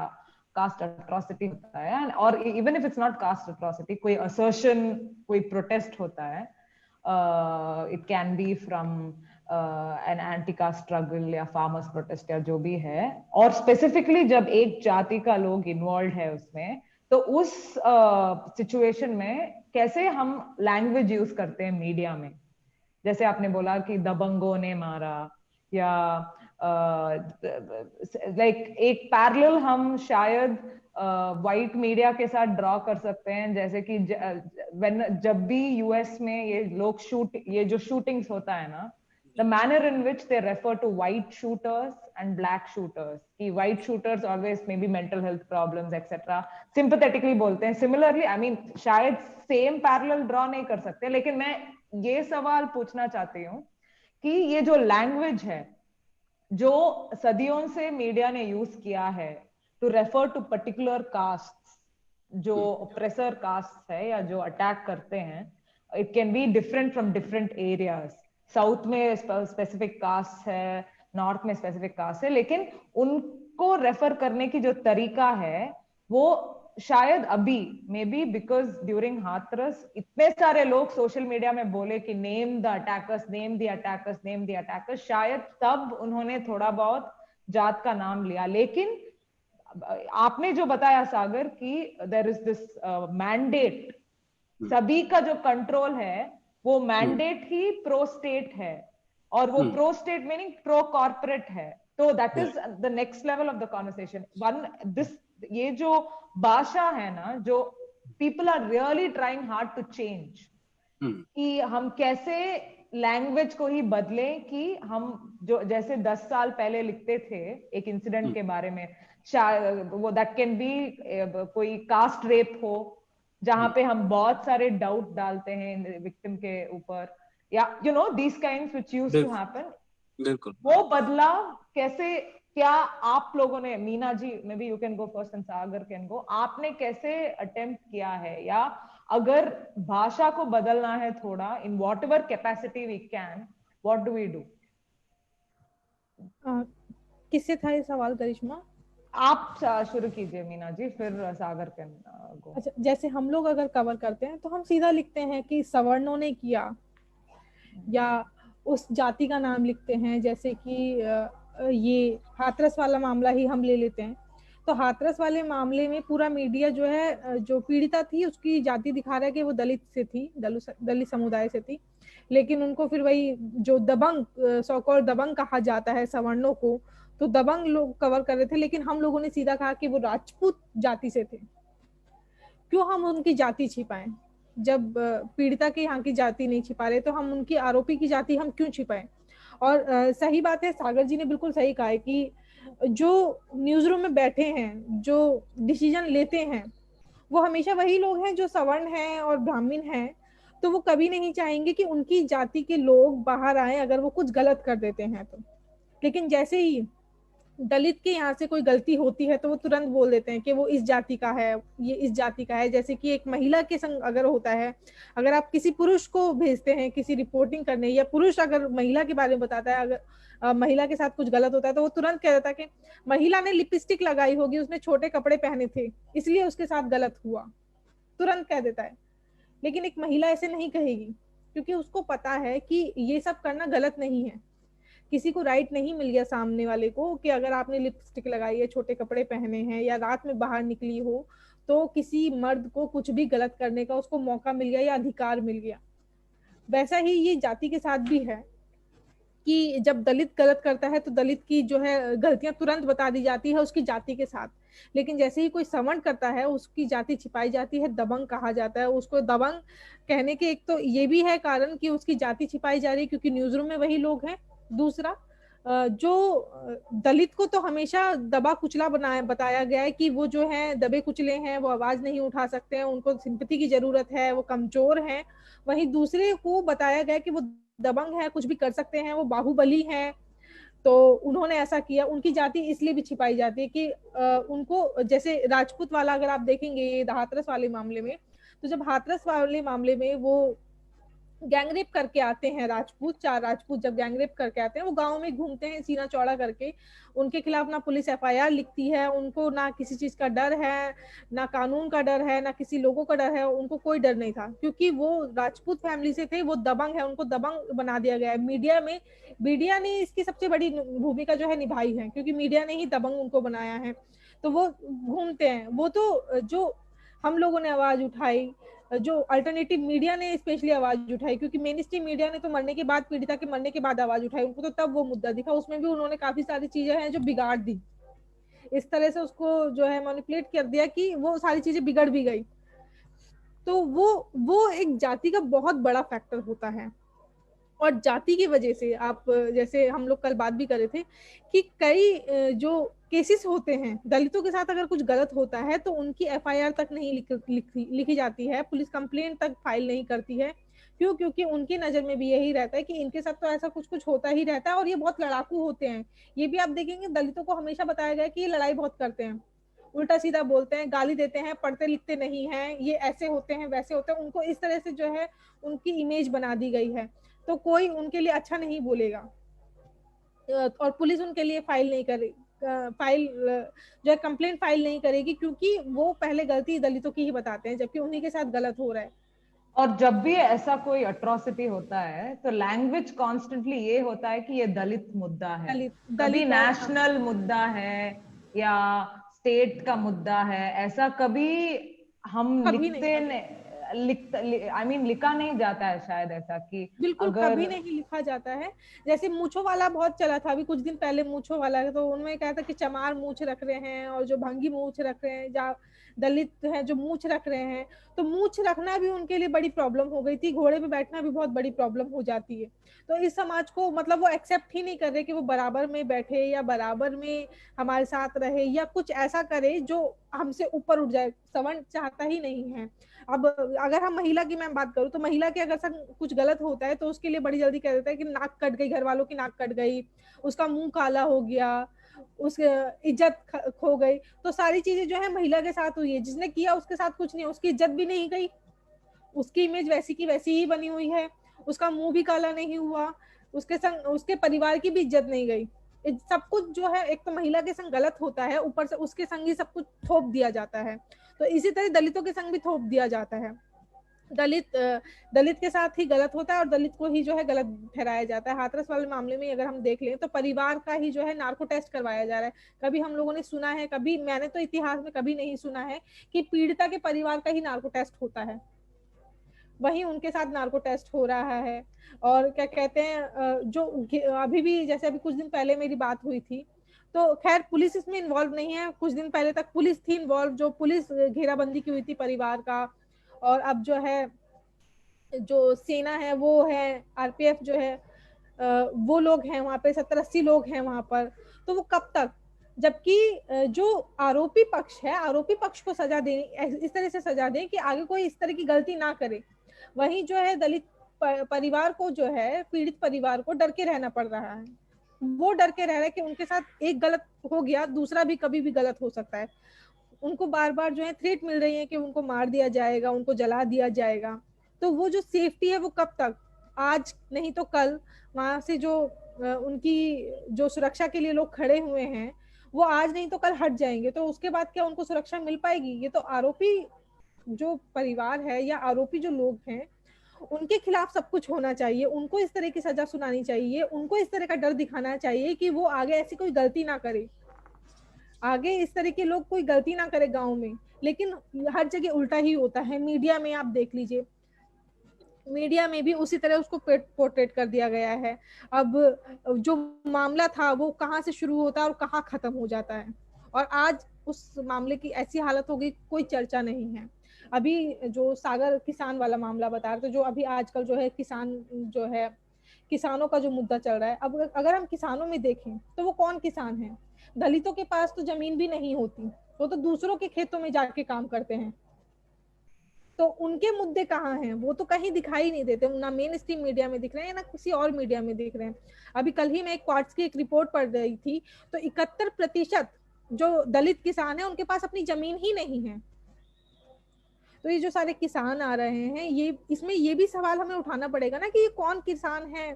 कास्ट अट्रॉसिटी होता है, और even if it's not caste atrocity, कोई असर्शन, कोई प्रोटेस्ट होता है, it can be from an anti caste struggle या फार्मर्स प्रोटेस्ट या जो भी है, और स्पेसिफिकली जब एक जाति का लोग इन्वॉल्व है उसमें, तो उस सिचुएशन में कैसे हम लैंग्वेज यूज करते हैं मीडिया में। जैसे आपने बोला कि दबंगों ने मारा, या लाइक एक पैरेलल हम शायद वाइट मीडिया के साथ ड्रॉ कर सकते हैं, जैसे कि जब भी यूएस में ये जो शूटिंग्स होता है ना, the manner in which they refer to white shooters and black shooters, कि white shooters always maybe mental health problems etc, sympathetically बोलते हैं। Similarly, I mean, शायद same parallel draw नहीं कर सकते, लेकिन मैं ये सवाल पूछना चाहती हूँ कि ये जो लैंग्वेज है जो सदियों से मीडिया ने यूज किया है to refer to particular caste, जो ऑप्रेसर कास्ट है या जो अटैक करते हैं, it can be different from different areas. South में स्पेसिफिक कास्ट है, नॉर्थ में स्पेसिफिक कास्ट है, लेकिन उनको रेफर करने की जो तरीका है वो शायद अभी may be because during Hathras इतने सारे लोग सोशल मीडिया में बोले कि name the attackers, name the attackers, name the attackers, शायद तब उन्होंने थोड़ा बहुत जात का नाम लिया। लेकिन आपने जो बताया सागर कि देयर इज दिस मैंडेट, सभी का जो कंट्रोल है वो मैंडेट ही प्रो स्टेट है, और वो pro state meaning pro corporate है। तो that is the next level of the conversation. ये जो भाषा है ना, जो people are really trying hard to change, कि हम कैसे लैंग्वेज को ही बदलें, कि हम जो जैसे 10 साल पहले लिखते थे एक इंसिडेंट के बारे में, वो दैट कैन बी कोई कास्ट रेप हो जहां पे हम बहुत सारे डाउट डालते हैं विक्टिम के ऊपर, या you know these kinds which used to happen, बिल्कुल वो बदलाव कैसे, क्या आप लोगों ने, Meena ji may be you can go first and Sagar can go, आपने कैसे अटेम्प्ट किया है, या अगर भाषा को बदलना है थोड़ा in whatever capacity we can, what do we do? किससे था ये सवाल करिश्मा? आप शुरू कीजिए मीना जी, फिर सागर कैन गो। अच्छा, जैसे हम लोग अगर कवर करते हैं तो हम सीधा लिखते हैं कि सवर्णों ने किया, या उस जाति का नाम लिखते हैं। जैसे कि ये हाथरस वाला मामला ही हम ले लेते हैं, तो हाथरस वाले मामले में पूरा मीडिया जो है, जो पीड़िता थी उसकी जाति दिखा रहा है कि वो दलित से थी, दलित समुदाय से थी, लेकिन उनको फिर वही जो दबंग, सौ-कॉल्ड दबंग कहा जाता है सवर्णों को, तो दबंग लोग कवर कर रहे थे, लेकिन हम लोगों ने सीधा कहा कि वो राजपूत जाति से थे। क्यों हम उनकी जाति छिपाएं? जब पीड़िता के यहाँ की जाति नहीं छिपा रहे, तो हम उनकी आरोपी की जाति हम क्यों छिपाएं? और सही बात है, सागर जी ने बिल्कुल सही कहा है कि जो न्यूज रूम में बैठे हैं, जो डिसीजन लेते हैं, वो हमेशा वही लोग हैं जो सवर्ण हैं और ब्राह्मण हैं, तो वो कभी नहीं चाहेंगे कि उनकी जाति के लोग बाहर आए अगर वो कुछ गलत कर देते हैं तो। लेकिन जैसे ही दलित के यहाँ से कोई गलती होती है तो वो तुरंत बोल देते हैं कि वो इस जाति का है, ये इस जाति का है। जैसे कि एक महिला के संग अगर होता है, अगर आप किसी पुरुष को भेजते हैं किसी रिपोर्टिंग करने, या पुरुष अगर महिला के बारे में बताता है, अगर महिला के साथ कुछ गलत होता है तो वो तुरंत कह देता है कि महिला ने लिपस्टिक लगाई होगी, उसने छोटे कपड़े पहने थे इसलिए उसके साथ गलत हुआ, तुरंत कह देता है। लेकिन एक महिला ऐसे नहीं कहेगी, क्योंकि उसको पता है कि ये सब करना गलत नहीं है। किसी को राइट नहीं मिल गया सामने वाले को कि अगर आपने लिपस्टिक लगाई है, छोटे कपड़े पहने हैं, या रात में बाहर निकली हो, तो किसी मर्द को कुछ भी गलत करने का उसको मौका मिल गया या अधिकार मिल गया। वैसा ही ये जाति के साथ भी है कि जब दलित गलत करता है तो दलित की जो है गलतियां तुरंत बता दी जाती है उसकी जाति के साथ, लेकिन जैसे ही कोई सवर्ण करता है उसकी जाति छिपाई जाती है, दबंग कहा जाता है उसको। दबंग कहने के एक तो ये भी है कारण कि उसकी जाति छिपाई जा रही है क्योंकि न्यूज रूम में वही लोग हैं। दूसरा, जो दलित को तो हमेशा दबा कुचला बताया गया है कि वो जो है दबे कुचले हैं, वो आवाज नहीं उठा सकते हैं, उनको सिंपैथी की जरूरत है, वो कमजोर हैं। वहीं दूसरे को बताया गया कि वो दबंग है, कुछ भी कर सकते हैं, वो बाहुबली हैं, तो उन्होंने ऐसा किया। उनकी जाति इसलिए भी छिपाई जाती है कि उनको, जैसे राजपूत वाला अगर आप देखेंगे ये हाथरस वाले मामले में, तो जब हाथरस वाले मामले में वो गैंगरेप करके आते हैं राजपूत, 4 राजपूत जब गैंगरेप करके आते हैं, वो गांव में घूमते हैं सीना चौड़ा करके, उनके खिलाफ ना पुलिस एफआईआर लिखती है, उनको ना किसी चीज का डर है, ना कानून का डर है, ना किसी लोगों का डर है, उनको कोई डर नहीं था क्योंकि वो राजपूत फैमिली से थे, वो दबंग है, उनको दबंग बना दिया गया है। मीडिया ने इसकी सबसे बड़ी भूमिका जो है निभाई है क्योंकि मीडिया ने ही दबंग उनको बनाया है। तो वो घूमते हैं, वो तो जो हम लोगों ने आवाज उठाई, जो अल्टरनेटिव मीडिया ने स्पेशली आवाज उठाई, क्योंकि मेन स्ट्रीम मीडिया ने तो मरने के बाद, पीड़िता के मरने के बाद आवाज उठाई, उनको तो तब वो मुद्दा दिखा, उसमें भी उन्होंने काफी सारी चीजें हैं जो बिगाड़ दी, इस तरह से उसको जो है मैनिपुलेट कर दिया कि वो सारी चीजें बिगड़ भी गई। तो वो एक जाति का बहुत बड़ा फैक्टर होता है। और जाति की वजह से आप, जैसे हम लोग कल बात भी कर रहे थे कि कई जो केसेस होते हैं दलितों के साथ, अगर कुछ गलत होता है तो उनकी एफआईआर तक नहीं लिखी जाती है, पुलिस कंप्लेंट तक फाइल नहीं करती है। क्यों? क्योंकि उनकी नजर में भी यही रहता है कि इनके साथ तो ऐसा कुछ कुछ होता ही रहता है और ये बहुत लड़ाकू होते हैं। ये भी आप देखेंगे दलितों को हमेशा बताया गया कि ये लड़ाई बहुत करते हैं, उल्टा सीधा बोलते हैं, गाली देते हैं, पढ़ते लिखते नहीं हैं, ये ऐसे होते हैं वैसे होते हैं, उनको इस तरह से जो है उनकी इमेज बना दी गई है, तो कोई उनके लिए अच्छा नहीं बोलेगा और पुलिस उनके लिए फाइल जो है कंप्लेंट फाइल नहीं करेगी क्योंकि वो पहले गलती दलितों की ही बताते हैं जबकि उन्हीं के साथ गलत हो रहा है। और जब भी ऐसा कोई अट्रॉसिटी होता है तो लैंग्वेज कॉन्स्टेंटली ये होता है कि ये दलित मुद्दा है, कभी नेशनल मुद्दा है या स्टेट का मुद्दा है, ऐसा कभी हम लिखा नहीं जाता है शायद ऐसा कि बिल्कुल कभी नहीं लिखा जाता है। जैसे मूछों वाला बहुत चला था अभी कुछ दिन पहले, मूछों वाला, तो उनमें कहा था कि चमार मूछ रख रहे हैं और जो भंगी मूछ रख रहे हैं, जहाँ दलित हैं जो मूछ रख रहे हैं, तो मूछ रखना भी उनके लिए बड़ी प्रॉब्लम हो गई थी, घोड़े पे बैठना भी बहुत बड़ी प्रॉब्लम हो जाती है। तो इस समाज को मतलब वो एक्सेप्ट ही नहीं कर रहे कि वो बराबर में बैठे या बराबर में हमारे साथ रहे या कुछ ऐसा करे जो हमसे ऊपर उठ जाए, सवर्ण चाहता ही नहीं है। अब अगर हम महिला की मैं बात करूं तो महिला के अगर कुछ गलत होता है तो उसके लिए बड़ी जल्दी कह देता है कि नाक कट गई, घर वालों की नाक कट गई, उसका मुंह काला हो गया, उसकी इज्जत खो गई। तो सारी चीजें जो है महिला के साथ हुई है, जिसने किया उसके साथ कुछ नहीं, उसकी इज्जत भी नहीं गई, उसकी इमेज वैसी की वैसी ही बनी हुई है, उसका मुंह भी काला नहीं हुआ, उसके संग उसके परिवार की भी इज्जत नहीं गई। सब कुछ जो है एक तो महिला के संग गलत होता है, ऊपर से उसके संग ही सब कुछ थोप दिया जाता है। तो इसी तरह दलितों के संग भी थोप दिया जाता है, दलित के साथ ही गलत होता है और दलित को ही जो है गलत ठहराया जाता है। हाथरस वाले मामले में अगर हम देख लें तो परिवार का ही जो है नार्को टेस्ट करवाया जा रहा है। कभी हम लोगों ने सुना है, कभी मैंने तो इतिहास में कभी नहीं सुना है कि पीड़िता के परिवार का ही नार्को टेस्ट होता है, वही उनके साथ नार्को टेस्ट हो रहा है। और क्या कहते हैं, जो अभी भी जैसे अभी कुछ दिन पहले मेरी बात हुई थी, तो खैर पुलिस इसमें इन्वॉल्व नहीं है, कुछ दिन पहले तक पुलिस थी इन्वॉल्व, जो पुलिस घेराबंदी की हुई थी परिवार का, और अब जो है जो सेना है वो है, आरपीएफ जो है वो लोग हैं वहां पे, 70-80 लोग हैं वहां पर। तो वो कब तक, जबकि जो आरोपी पक्ष है, आरोपी पक्ष को सजा देनी, इस तरह से सजा दें कि आगे कोई इस तरह की गलती ना करे। वहीं जो है दलित परिवार को जो है, पीड़ित परिवार को डर के रहना पड़ रहा है, वो डर के रह रहा है कि उनके साथ एक गलत हो गया, दूसरा भी कभी भी गलत हो सकता है। उनको बार बार जो है थ्रेट मिल रही है कि उनको मार दिया जाएगा, उनको जला दिया जाएगा। तो वो जो सेफ्टी है वो कब तक, आज नहीं तो कल वहां से जो उनकी जो सुरक्षा के लिए लोग खड़े हुए हैं वो आज नहीं तो कल हट जाएंगे, तो उसके बाद क्या उनको सुरक्षा मिल पाएगी? ये तो आरोपी जो परिवार है या आरोपी जो लोग हैं उनके खिलाफ सब कुछ होना चाहिए, उनको इस तरह की सजा सुनानी चाहिए, उनको इस तरह का डर दिखाना चाहिए कि वो आगे ऐसी कोई गलती ना करे, आगे इस तरह के लोग कोई गलती ना करे गांव में। लेकिन हर जगह उल्टा ही होता है। मीडिया में आप देख लीजिए, मीडिया में भी उसी तरह उसको पोर्ट्रेट कर दिया गया है। अब जो मामला था वो कहाँ से शुरू होता है और कहाँ खत्म हो जाता है, और आज उस मामले की ऐसी हालत हो गई, कोई चर्चा नहीं है। अभी जो सागर किसान वाला मामला बता रहे थे, जो अभी आजकल जो है किसान जो है, किसानों का जो मुद्दा चल रहा है, अब अगर हम किसानों में देखें तो वो कौन किसान है? दलितों के पास तो जमीन भी नहीं होती, वो तो दूसरों के खेतों में जाके काम करते हैं। तो उनके मुद्दे कहाँ हैं? वो तो कहीं दिखाई नहीं देते, ना मेन स्ट्रीम मीडिया में दिख रहे हैं ना किसी और मीडिया में दिख रहे हैं। अभी कल ही मैं एक क्वार्ट्स की एक रिपोर्ट पढ़ रही थी, तो 71% जो दलित किसान है उनके पास अपनी जमीन ही नहीं है। तो ये जो सारे किसान आ रहे हैं, ये इसमें ये भी सवाल हमें उठाना पड़ेगा ना कि ये कौन किसान है?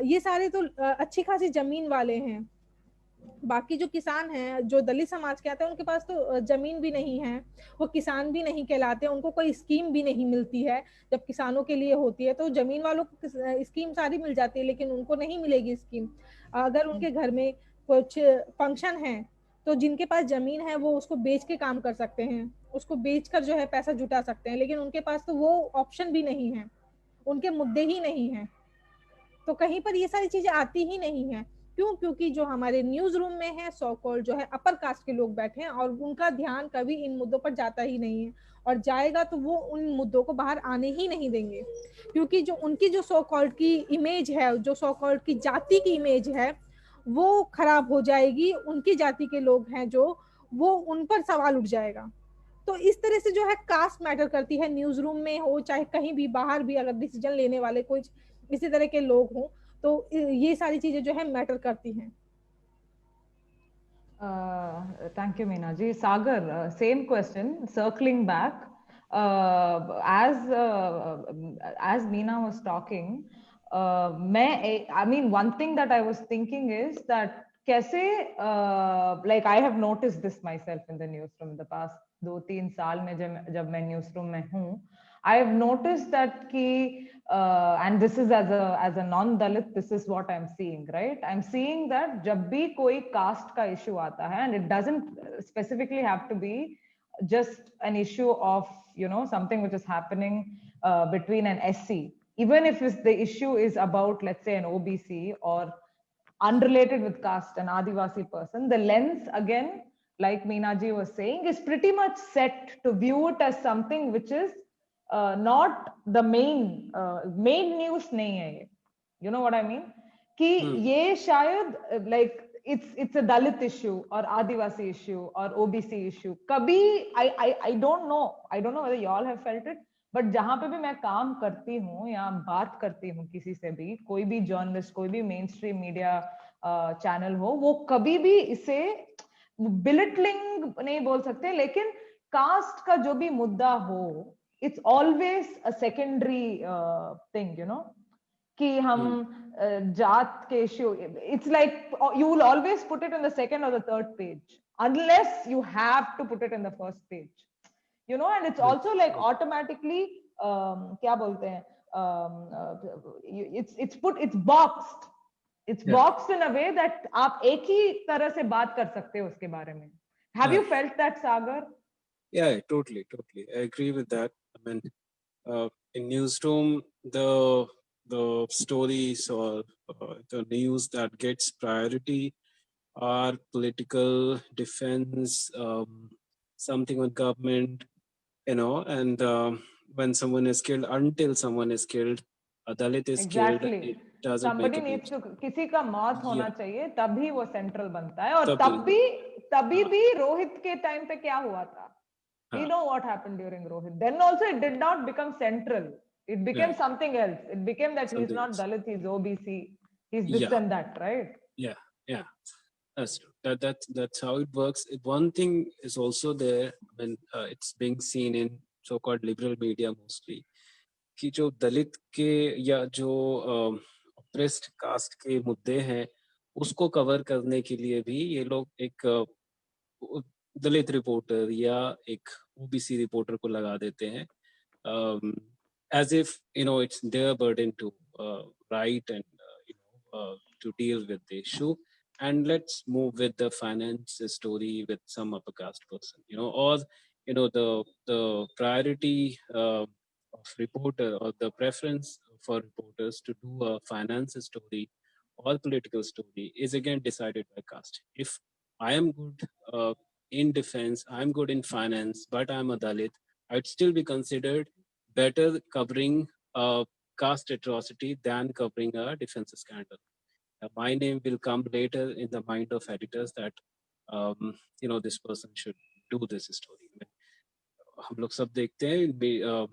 ये सारे तो अच्छी खासी जमीन वाले हैं। बाकी जो किसान हैं, जो दलित समाज के आते हैं, उनके पास तो जमीन भी नहीं है, वो किसान भी नहीं कहलाते, उनको कोई स्कीम भी नहीं मिलती है। जब किसानों के लिए होती है तो जमीन वालों को स्कीम सारी मिल जाती है, लेकिन उनको नहीं मिलेगी स्कीम। अगर उनके घर में कुछ फंक्शन है तो जिनके पास जमीन है वो उसको बेच के काम कर सकते हैं, उसको बेचकर जो है पैसा जुटा सकते हैं, लेकिन उनके पास तो वो ऑप्शन भी नहीं है, उनके मुद्दे ही नहीं है। तो कहीं पर ये सारी चीजें आती ही नहीं है। क्यों? क्योंकि जो हमारे न्यूज रूम में है सो कॉल्ड जो है अपर कास्ट के लोग बैठे हैं, और उनका ध्यान कभी इन मुद्दों पर जाता ही नहीं है, और जाएगा तो वो उन मुद्दों को बाहर आने ही नहीं देंगे। क्योंकि जो उनकी जो सो कॉल्ड की इमेज है, जो सो कॉल्ड की जाति की इमेज है, वो खराब हो जाएगी। उनकी जाति के लोग हैं जो, वो उन पर सवाल उठ जाएगा। तो इस तरह से जो है कास्ट मैटर करती है, न्यूज रूम में हो चाहे कहीं भी बाहर भी, अगर डिसीजन लेने वाले कोई इसी तरह के लोग हों तो ये सारी चीजें जो है मैटर करती हैं। Thank you, Meena ji. Sagar, same question, circling back. As Meena was talking, I mean, one thing that I was thinking is that कैसे, like I have noticed this myself in the newsroom in the past 2-3 साल में जब मैं newsroom में हूँ, I have noticed that कि and this is as a non-Dalit, this is what I'm seeing, right? I'm seeing that जब भी कोई caste का issue आता है, and it doesn't specifically have to be just an issue of, you know, something which is happening between an SC. Even if the issue is about, let's say, an OBC or unrelated with caste, an Adivasi person, the lens again, like Meena ji was saying, is pretty much set to view it as something which is not the main news nahi hai ye. You know what I mean? कि ये शायद like it's a Dalit issue or Adivasi issue or OBC issue. कभी I don't know whether you all have felt it, but जहां पे भी मैं काम करती हूँ या बात करती हूँ किसी से भी, कोई भी जर्नलिस्ट, कोई भी मेन स्ट्रीम मीडिया चैनल हो, वो कभी भी इसे बिलिटलिंग नहीं बोल सकते, लेकिन कास्ट का जो भी मुद्दा हो, it's always a secondary thing, you know, कि हम जात के issue, it's like you will always put it in the second or the third page unless you have to put it in the first page, you know, and it's also like automatically क्या बोलते हैं, it's boxed in a way that आप एक ही तरह से बात कर सकते हो उसके बारे में. Have you felt that, Sagar? Yeah, totally. I agree with that. I mean, in newsroom, the stories or the news that gets priority are political, defense, something on government, you know, and when someone is killed, until someone is killed, a Dalit is killed, it doesn't Somebody make a needs news. to, किसी का मौत होना चाहिए तभी वो central बनता है, और तभी भी रोहित के टाइम पे क्या हुआ था? We know what happened during Rohit. Then also it did not become central. It became something else. It became that he's not Dalit, he's OBC, he's this and that, right? Yeah. That's true. That's how it works. One thing is also there when it's being seen in so-called liberal media mostly, कि जो दलित के या जो oppressed caste के मुद्दे हैं, उसको cover करने के लिए भी ये लोग एक दलित रिपोर्टर या एक ओबीसी रिपोर्टर को लगा देते हैं, as if, you know, it's their burden to write and to deal with the issue, and let's move with the finance story with some upper caste person, you know, or, you know, the priority of reporter, or the preference for reporters to do a finance story or political story is again decided by caste. If I am good in defense, I'm good in finance, but I'm a Dalit, I'd still be considered better covering a caste atrocity than covering a defense scandal. My name will come later in the mind of editors that this person should do this story. हम लोग सब देखते हैं.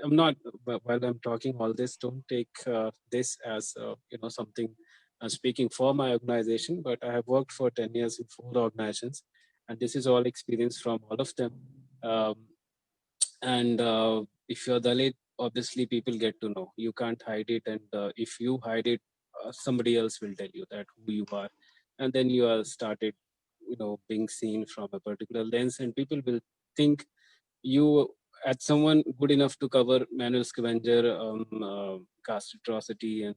I'm not, while I'm talking all this, don't take this as something I'm speaking for my organization, but I have worked for 10 years in 4 organizations, and this is all experience from all of them. And if you're Dalit, obviously people get to know. You can't hide it, and if you hide it, somebody else will tell you that who you are, and then you are started, being seen from a particular lens, and people will think you as someone good enough to cover Manuel Scavenger, caste atrocity, and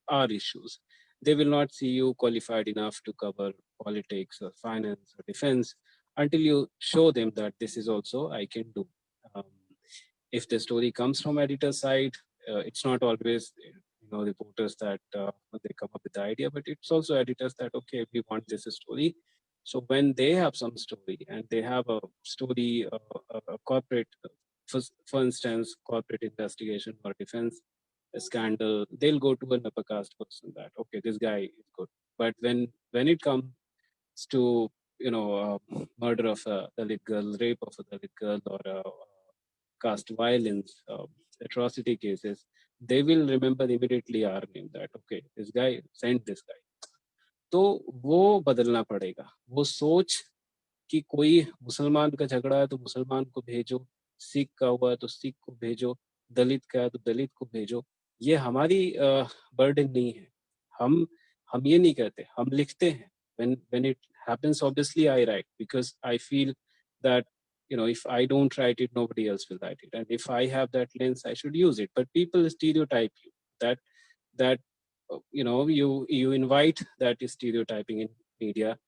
our issues. They will not see you qualified enough to cover politics or finance or defense until you show them that this is also I can do. If the story comes from editor side, it's not always reporters that they come up with the idea, but it's also editors that okay, we want this story. So when they have some story and they have a story, a corporate, for instance, corporate investigation or defense scandal, they'll go to an upper caste person that okay, this guy is good. But when it comes to murder of a Dalit girl, rape of a Dalit girl, or caste violence, atrocity cases, they will remember immediately our name that okay, this guy sent this guy. तो वो बदलना पड़ेगा, वो सोच कि कोई मुसलमान का झगड़ा है तो मुसलमान को भेजो, सिख का हुआ है तो सिख को भेजो, दलित का है तो दलित को भेजो, ये हमारी बर्डन नहीं है. हम ये नहीं कहते, हम लिखते हैं. when it happens, obviously I write because I feel that if I don't write it, nobody else will write it, and if I have that lens, I should use it. But people stereotype you that you invite that stereotyping in media,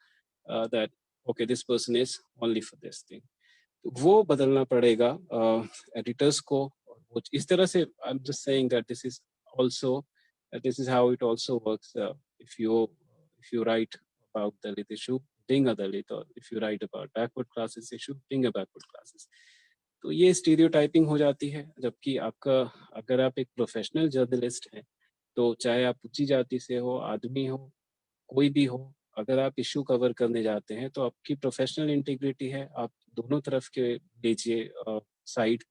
that okay, this person is only for this thing. वो बदलना पड़ेगा editors को. इस तरह से I'm just saying that this is how it also works. If you write about Dalit issue, being a Dalit, or if you write about backward classes issue, being a backward classes, तो ये stereotyping हो जाती है. जबकि आपका, अगर आप एक प्रोफेशनल जर्नलिस्ट हैं, तो चाहे आप ऊंची जाति से हो, आदमी हो, कोई भी हो, अगर आप इशू कवर करने जाते हैं तो आपकी प्रोफेशनल इंटीग्रिटी है. आप दोनों तरफ के लीजिए साइड.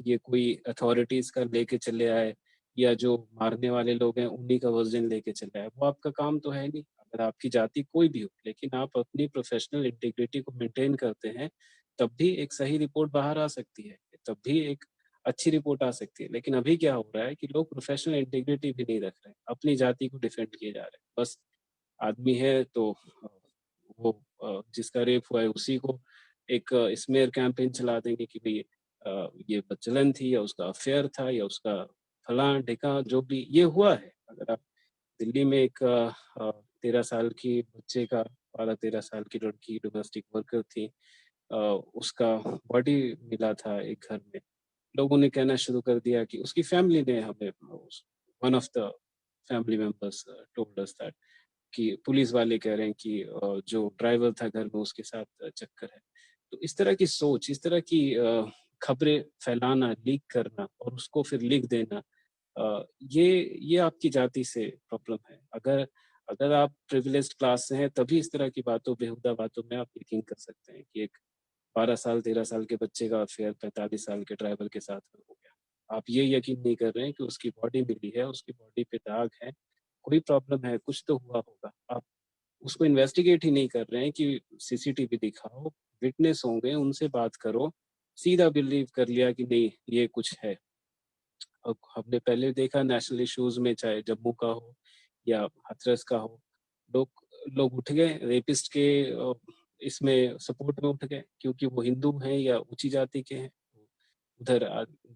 ये कोई अथॉरिटीज का लेके चले आए या जो मारने वाले लोग हैं उन्हीं का वर्जन लेके चले आए, वो आपका काम तो है नहीं. अगर आपकी जाति कोई भी हो, लेकिन आप अपनी प्रोफेशनल इंटीग्रिटी को मेंटेन करते हैं, तब भी एक सही रिपोर्ट बाहर आ सकती है, तब भी एक अच्छी रिपोर्ट आ सकती है. लेकिन अभी क्या हो रहा है कि लोग प्रोफेशनल इंटीग्रिटी भी नहीं रख रहे हैं, अपनी जाति को डिफेंड किए जा रहे हैं. बस आदमी है तो वो जिसका रेप हुआ है उसी को एक स्मेयर कैंपेन चला देंगे कि भाई ये बच्चलन थी, या उसका अफेयर था, या उसका फलां ढिका, जो भी ये हुआ है. अगर आप दिल्ली में एक 13 साल की बच्चे का, 12-13 साल की लड़की डोमेस्टिक वर्कर थी, उसका बॉडी मिला था एक घर में. लोगों ने कहना शुरू कर दिया कि उसकी फैमिली ने हमें, one of the family members told us that कि पुलिस वाले कह रहे हैं कि जो ड्राइवर था घर में उसके साथ चक्कर है. तो इस तरह की सोच, इस तरह की खबरें फैलाना, लीक करना और उसको फिर लिख देना, ये आपकी जाति से प्रॉब्लम है. अगर आप प्रिविलेज्ड क्लास से हैं तभी इस तरह की बातों, बेहुदा बातों में आप यकीन कर सकते हैं कि एक 12 साल 13 साल के बच्चे का अफेयर 45 साल के ड्राइवर के साथ हो गया. आप ये यकीन नहीं कर रहे हैं कि उसकी बॉडी मिली है, उसकी बॉडी पे दाग है, कोई प्रॉब्लम है, कुछ तो हुआ होगा. आप उसको इन्वेस्टिगेट ही नहीं कर रहे हैं कि सीसीटीवी दिखाओ, विटनेस होंगे, उनसे बात करो, सीधा बिलीव कर लिया कि नहीं ये कुछ है. अब हमने पहले देखा नेशनल इश्यूज में, चाहे जम्मू का हो या हाथरस का हो, लोग उठ गए रेपिस्ट के इसमें सपोर्ट में उठ गए क्योंकि वो हिंदू हैं या ऊंची जाति के हैं. उधर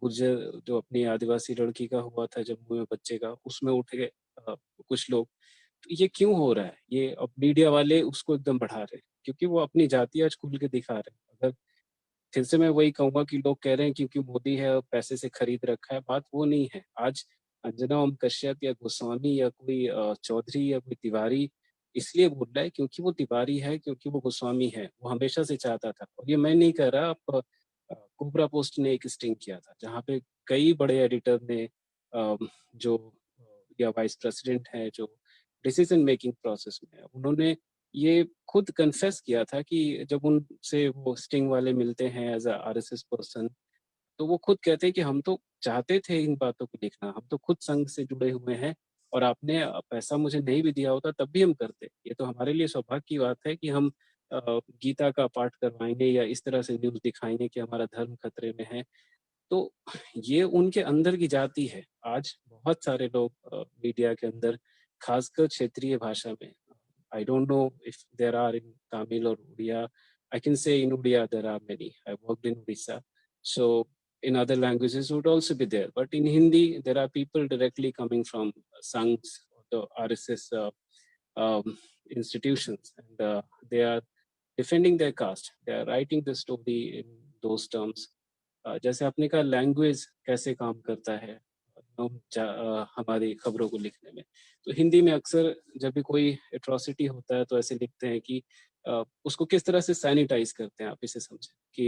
गुर्जर जो अपनी आदिवासी लड़की का हुआ था जम्मू में बच्चे का, उसमें उठ गए कुछ लोग. तो ये क्यों हो रहा है? ये अब मीडिया वाले उसको एकदम बढ़ा रहे हैं क्योंकि वो अपनी जाति आज खुल के दिखा रहे हैं. अगर फिर से मैं वही कहूंगा कि लोग कह रहे हैं क्योंकि मोदी है और पैसे से खरीद रखा है, बात वो नहीं है। आज अंजना ओम कश्यप या गोस्वामी या कोई चौधरी या कोई तिवारी इसलिए बोल रहा है क्योंकि वो तिवारी है, क्योंकि वो गोस्वामी है, वो हमेशा से चाहता था। और ये मैं नहीं कह रहा, आप कोबरा पोस्ट ने एक स्टिंग किया था जहाँ पे कई बड़े एडिटर ने जो या वाइस प्रेसिडेंट है जो डिसीजन मेकिंग प्रोसेस में है, उन्होंने ये खुद कन्फेस किया था कि जब उनसे वो स्टिंग वाले मिलते हैं एज अ आरएसएस पर्सन, तो वो खुद कहते हैं कि हम तो चाहते थे इन बातों को लिखना, हम तो खुद संघ से जुड़े हुए हैं और आपने पैसा मुझे नहीं भी दिया होता तब भी हम करते। ये तो हमारे लिए सौभाग्य की बात है कि हम गीता का पाठ करवाएंगे या इस तरह से न्यूज दिखाएंगे कि हमारा धर्म खतरे में है। तो ये उनके अंदर की जाति है। आज बहुत सारे लोग मीडिया के अंदर, खासकर क्षेत्रीय भाषा में, I don't know if there are in Tamil or Odia. I can say in Odia there are many. I worked in Odisha. So in other languages would also be there. But in Hindi, there are people directly coming from Sanghs or the RSS institutions. And they are defending their caste. They are writing the story in those terms. जैसे आपने कहा language कैसे काम करता है हमारी खबरों को लिखने में, तो हिंदी में अक्सर जब भी कोई एट्रोसिटी होता है तो ऐसे लिखते हैं कि उसको किस तरह से सैनिटाइज करते हैं। आप इसे समझें कि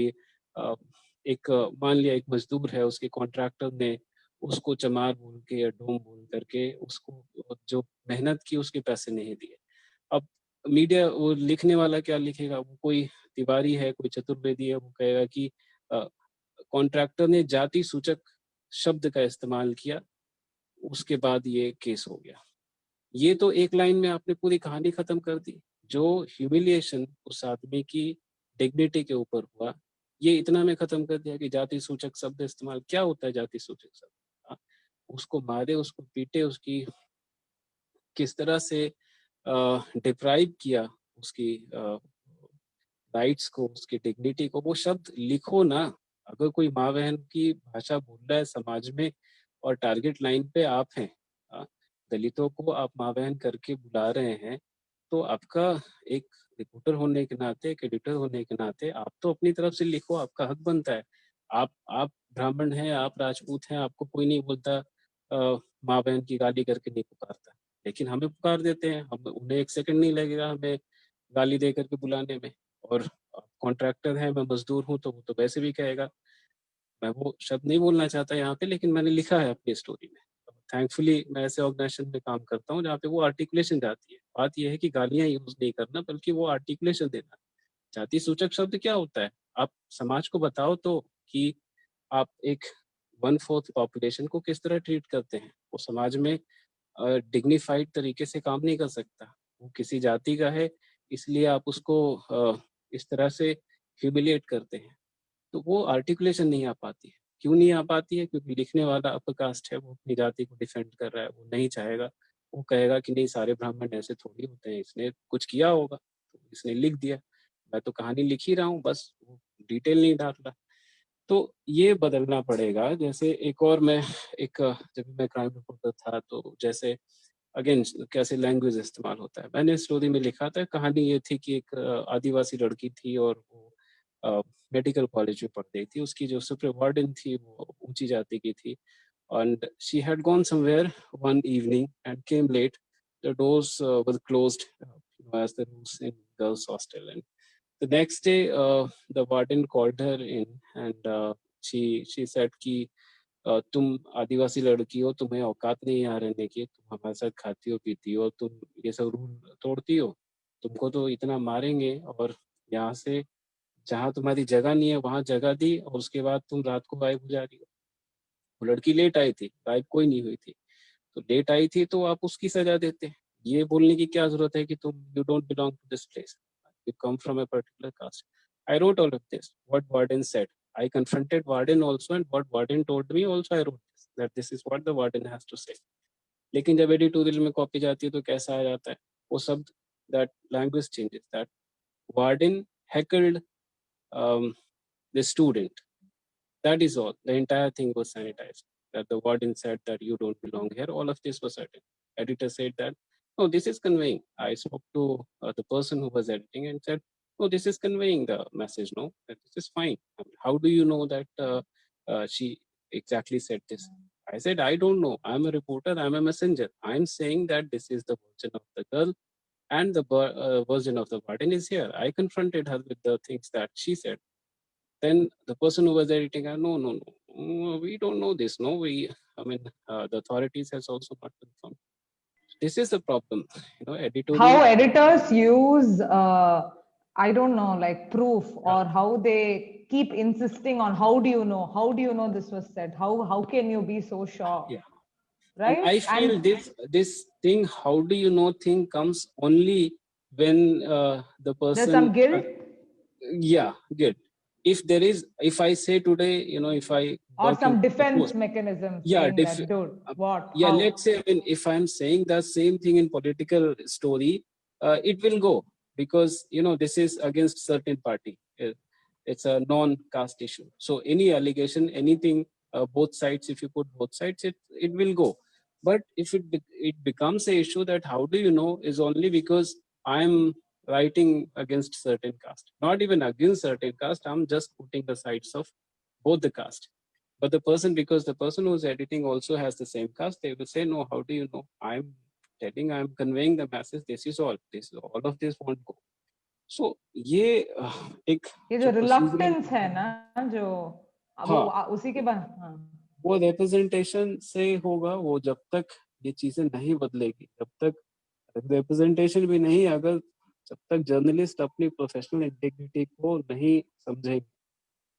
एक मान लिया एक मजदूर है, उसके कॉन्ट्रैक्टर ने उसको चमार बोल के या डोम बोल करके उसको जो मेहनत की उसके पैसे नहीं दिए। अब मीडिया वो लिखने वाला क्या लिखेगा, वो कोई तिवारी है, कोई चतुर्वेदी है, वो कहेगा कि कॉन्ट्रैक्टर ने जाति सूचक शब्द का इस्तेमाल किया, उसके बाद ये केस हो गया। ये तो एक लाइन में आपने पूरी कहानी खत्म कर दी। जो ह्यूमिलिएशन उस आदमी की डिग्निटी के ऊपर हुआ, ये इतना में खत्म कर दिया कि जाति सूचक शब्द इस्तेमाल। क्या होता है जाति सूचक शब्द? उसको मारे, उसको पीटे, उसकी किस तरह से डिप्राइव किया उसकी राइट्स को, उसकी डिग्निटी को, वो शब्द लिखो ना। अगर कोई माँ बहन की भाषा बोल रहा है समाज में और टारगेट लाइन पे आप हैं, दलितों को आप माँ बहन करके बुला रहे हैं, तो आपका एक रिपोर्टर होने के नाते, एक एडिटर होने के नाते आप तो अपनी तरफ से लिखो, आपका हक बनता है। आप ब्राह्मण हैं, आप राजपूत हैं, आपको कोई नहीं बोलता माँ बहन की गाली करके नहीं पुकारता, लेकिन हमें पुकार देते हैं। हम उन्हें एक सेकंड नहीं लगेगा हमें गाली दे करके बुलाने में। और कॉन्ट्रैक्टर है, मैं मजदूर हूँ, तो वो तो वैसे भी कहेगा। मैं वो शब्द नहीं बोलना चाहता यहाँ पे, लेकिन मैंने लिखा है अपनी स्टोरी में। थैंकफुली मैं ऐसे ऑर्गेनाइजेशन में काम करता हूँ जहाँ पे वो आर्टिकुलेशन जाती है। बात यह है कि गालियां यूज नहीं करना, बल्कि वो आर्टिकुलेशन देना। जाति सूचक शब्द क्या होता है? आप समाज को बताओ तो कि आप एक 1/4 पॉपुलेशन को किस तरह ट्रीट करते हैं। वो समाज में डिग्निफाइड तरीके से काम नहीं कर सकता। वो किसी जाति का है, इसलिए आप उसको इस तरह से ह्यूमिलिएट करते हैं। तो वो आर्टिकुलेशन नहीं आ पाती है। क्यों नहीं आ पाती है? क्योंकि लिखने वाला अपर कास्ट है, वो अपनी जाति को डिफेंड कर रहा है, वो नहीं चाहेगा। वो कहेगा कि नहीं, सारे ब्राह्मण ऐसे थोड़ी होते हैं, इसने कुछ किया होगा, तो इसने लिख दिया। मैं तो कहानी लिख ही रहा हूँ, बस वो डिटेल नहीं डाल रहा। तो ये बदलना पड़ेगा। जैसे एक और मैं जब मैं क्राइम रिपोर्टर था, तो जैसे अगेन कैसे लैंग्वेज इस्तेमाल होता है, मैंने स्टोरी में लिखा था। कहानी ये थी कि एक आदिवासी लड़की थी और वो मेडिकल कॉलेज में पढ़ रही थी। उसकी जो सुपर वार्डन थी वो ऊंची जाति की थी, and she had gone somewhere one evening and came late. The doors were closed, as the rules in girls' hostel. And the next day, the warden called her in, and she said कि तुम आदिवासी लड़की हो, तुम्हें औकात नहीं यहाँ रहने की, तुम हमारे साथ खाती हो पीती हो, तुम ये सब रूल तोड़ती हो, तुमको तो इतना मारेंगे। और यहाँ से जहाँ तुम्हारी जगह नहीं है वहां जगह दी, और उसके बाद तुम रात को गायब हो जा रही हो। वो लड़की लेट आई थी, गायब कोई नहीं हुई थी। तो लेट आई थी तो आप उसकी सजा देते। ये बोलने की क्या जरूरत है कि तुम you don't belong to this place, you come from a particular caste. I wrote all of this, what warden said. I confronted warden also, and what warden told me also I wrote this, that this is what the warden has to say. लेकिन जब editorial में copy जाती है तो कैसा आ जाता है वो शब्द, that language changes, that warden heckled the student. That is all. The entire thing was sanitized. That the warden said that you don't belong here. All of this was certain. Editor said that, no, this is conveying. I spoke to the person who was editing and said, no, this is conveying the message, no, that this is fine. How do you know that she exactly said this? I said, I don't know. I'm a reporter, I'm a messenger. I'm saying that this is the version of the girl and the version of the warden is here. I confronted her with the things that she said. Then the person who was editing, no, we don't know this. No, the authorities has also not confirmed. This is the problem, editorial. How editors use, I don't know, like proof, or how they keep insisting on how do you know this was said? How can you be so sure? Yeah. Right? And I feel this thing, how do you know thing comes only when the person. There's some guilt. Guilt. If I say today, if I or some defense mechanism. What? Yeah, let's say if I'm saying the same thing in political story, it will go because this is against certain party. It's a non-caste issue. So any allegation, anything, both sides. If you put both sides, it will go. But if it becomes an issue that how do you know is only because I'm writing against certain caste, not even against certain caste. I'm just putting the sides of both the caste. But because the person who's editing also has the same caste, they will say, no, how do you know? I'm conveying the message. This is all of this won't go. So ये जो reluctance है ना जो उसी के बाद वो representation से होगा. वो जब तक ये चीजें नहीं बदलेगी, जब तक representation भी नहीं, अगर जब तक जर्नलिस्ट अपनी प्रोफेशनल इंटीग्रिटी को नहीं समझेंगे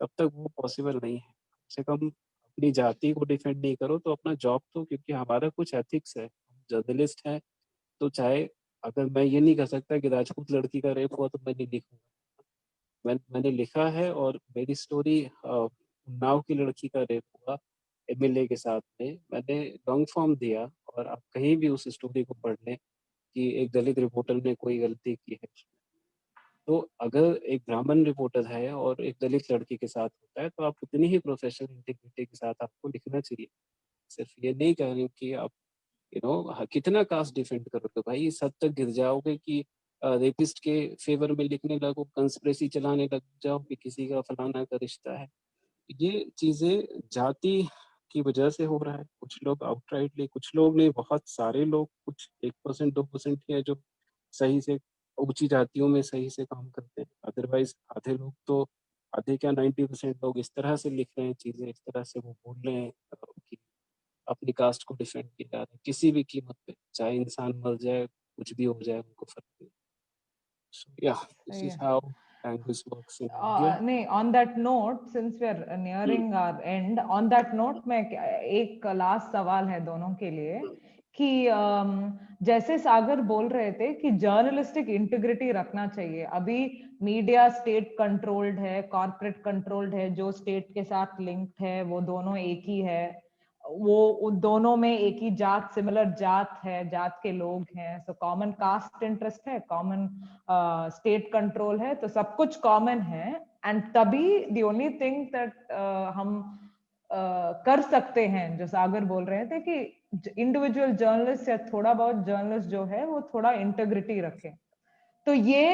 तब तक वो पॉसिबल नहीं है. कम से कम अपनी जाति को डिफेंड नहीं करो तो अपना जॉब तो, क्योंकि हमारा कुछ एथिक्स है, जर्नलिस्ट है, तो चाहे अगर मैं ये नहीं कह सकता कि राजपूत लड़की का रेप हुआ तो मैं नहीं लिखूंगा. मैंने लिखा है और मेरी स्टोरी उन्नाव की लड़की का रेप हुआ एमएलए के साथ में, मैंने लॉन्ग फॉर्म दिया और आप कहीं भी उस स्टोरी को पढ़ लें कि एक दलित रिपोर्टर ने कोई गलती की है. तो अगर एक ब्राह्मण रिपोर्टर है और एक दलित लड़की के साथ होता है तो आप उतनी ही प्रोफेशनल इंटीग्रिटी के साथ आपको लिखना चाहिए. सिर्फ ये नहीं कह रही कि आप कितना कास्ट डिफेंड करोगे भाई, इस हद तक गिर जाओगे कि रेपिस्ट के फेवर में लिखने लगो, कंस्पिरेसी चलाने लग जाओ कि किसी का फलाना का रिश्ता है. ये चीजें जाति की वजह से हो रहा है. कुछ लोग आउटराइटली, कुछ लोग नहीं, बहुत सारे लोग, कुछ 1% 2% ही है जो सही से ऊंची जातियों में सही से काम करते हैं. अदरवाइज आधे लोग तो, आधे क्या 90% लोग इस तरह से लिख रहे हैं चीजें, इस तरह से वो बोल रहे हैं कि अपनी कास्ट को डिफेंड किया जा रहा है किसी भी कीमत पे, चाहे इंसान मर जाए, कुछ भी हो जाए, उनको फर्क नहीं. So yeah, this is how language works in India. On that note, since we are nearing our end, on that note, मैं एक लास्ट सवाल है दोनों के लिए कि जैसे सागर बोल रहे थे कि जर्नलिस्टिक इंटीग्रिटी रखना चाहिए. अभी मीडिया स्टेट कंट्रोल्ड है, कॉर्पोरेट कंट्रोल्ड है, जो स्टेट के साथ लिंक्ड है वो दोनों एक ही है, वो दोनों में एक ही जात, सिमिलर जात है, जात के लोग हैं, सो कॉमन कास्ट इंटरेस्ट है, कॉमन स्टेट कंट्रोल है, तो सब कुछ कॉमन है. एंड तभी द ओनली थिंग दैट हम कर सकते हैं, जो सागर बोल रहे थे कि इंडिविजुअल जर्नलिस्ट या थोड़ा बहुत जर्नलिस्ट जो है वो थोड़ा इंटीग्रिटी रखे. तो ये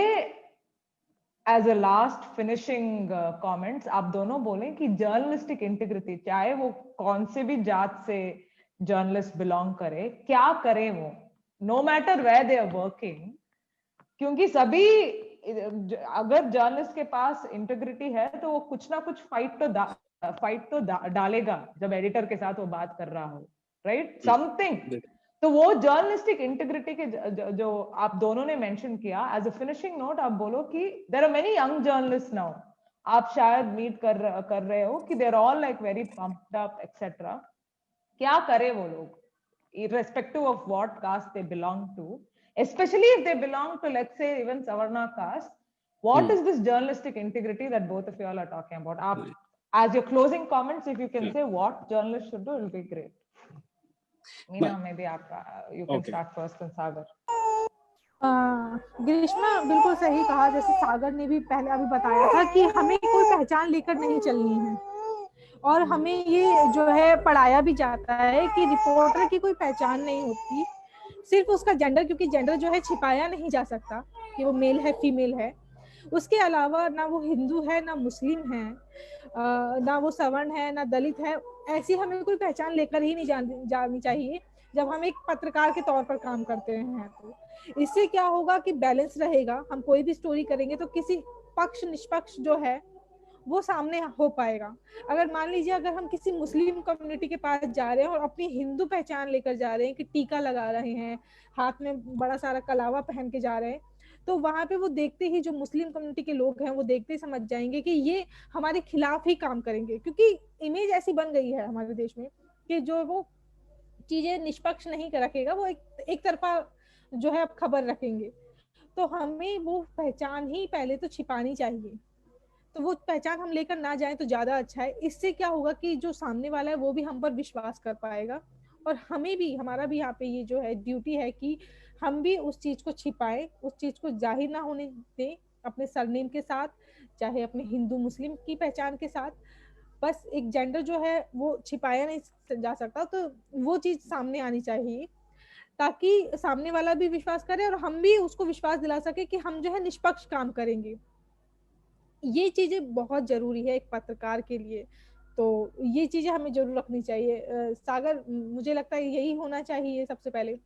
as a last finishing comments आप दोनों बोलें कि जर्नलिस्टिक इंटीग्रिटी, चाहे वो कौन से भी जात से जर्नलिस्ट बिलोंग करे, क्या करे वो, no matter where they are working, क्योंकि सभी, अगर जर्नलिस्ट के पास इंटीग्रिटी है तो वो कुछ ना कुछ फाइट तो डालेगा जब एडिटर के साथ वो बात कर रहा हो, राइट, समथिंग. तो वो जर्नलिस्टिक इंटीग्रिटी के जो आप दोनों ने मेंशन किया, एज अ फिनिशिंग नोट आप बोलो कि there are many young journalist now, आप शायद मीट कर रहे हो कि they're all like very pumped up etcetera. क्या करे वो लोग, irrespective of what caste they belong to, especially if they belong to, let's say, even Savarna caste? What is this journalistic integrity that both of you all are talking about? As your closing comments, if you can say what journalists should do, it will be great. Meena, maybe you can start first, and Sagar. ग्रीष्मा बिल्कुल सही कहा, जैसे सागर ने भी पहले अभी बताया था कि हमें कोई पहचान लेकर नहीं चलनी है, और हमें ये जो है पढ़ाया भी जाता है कि रिपोर्टर की कोई पहचान नहीं होती, सिर्फ उसका जेंडर, क्योंकि जेंडर जो है छिपाया नहीं जा सकता कि वो मेल है फीमेल है, उसके अलावा ना वो हिंदू है, ना मुस्लिम है, ना वो सवर्ण है, ना दलित है। ऐसी हमें कोई पहचान लेकर ही नहीं जानी चाहिए जब हम एक पत्रकार के तौर पर काम करते हैं। तो इससे क्या होगा कि बैलेंस रहेगा। हम कोई भी स्टोरी करेंगे तो किसी पक्ष निष्पक्ष जो है वो सामने हो पाएगा। अगर मान लीजिए अगर हम किसी मुस्लिम कम्युनिटी के पास जा रहे हैं और अपनी हिंदू पहचान लेकर जा रहे हैं कि टीका लगा रहे हैं, हाथ में बड़ा सारा कलावा पहन के जा रहे हैं, तो वहां पे वो देखते ही, जो मुस्लिम कम्युनिटी के लोग हैं वो देखते ही समझ जाएंगे कि ये हमारे खिलाफ ही काम करेंगे। क्योंकि इमेज ऐसी बन गई है हमारे देश में कि जो वो चीजें निष्पक्ष नहीं रखेगा, वो एक तरफा जो है अब खबर रखेंगे। तो हमें वो पहचान ही पहले तो छिपानी चाहिए। तो वो पहचान हम लेकर ना जाएं तो ज्यादा अच्छा है। इससे क्या होगा कि जो सामने वाला है वो भी हम पर विश्वास कर पाएगा, और हमें भी, हमारा भी यहाँ पे ये जो है ड्यूटी है कि हम भी उस चीज को छिपाएं, उस चीज को जाहिर ना होने दें अपने सरनेम के साथ, चाहे अपने हिंदू मुस्लिम की पहचान के साथ। बस एक जेंडर जो है वो छिपाया नहीं जा सकता, तो वो चीज सामने आनी चाहिए ताकि सामने वाला भी विश्वास करे और हम भी उसको विश्वास दिला सके कि हम जो है निष्पक्ष काम करेंगे। ये चीजें बहुत जरूरी है एक पत्रकार के लिए। तो ये चीजें हमें जरूर रखनी चाहिए। सागर, मुझे लगता है यही होना चाहिए सबसे पहले।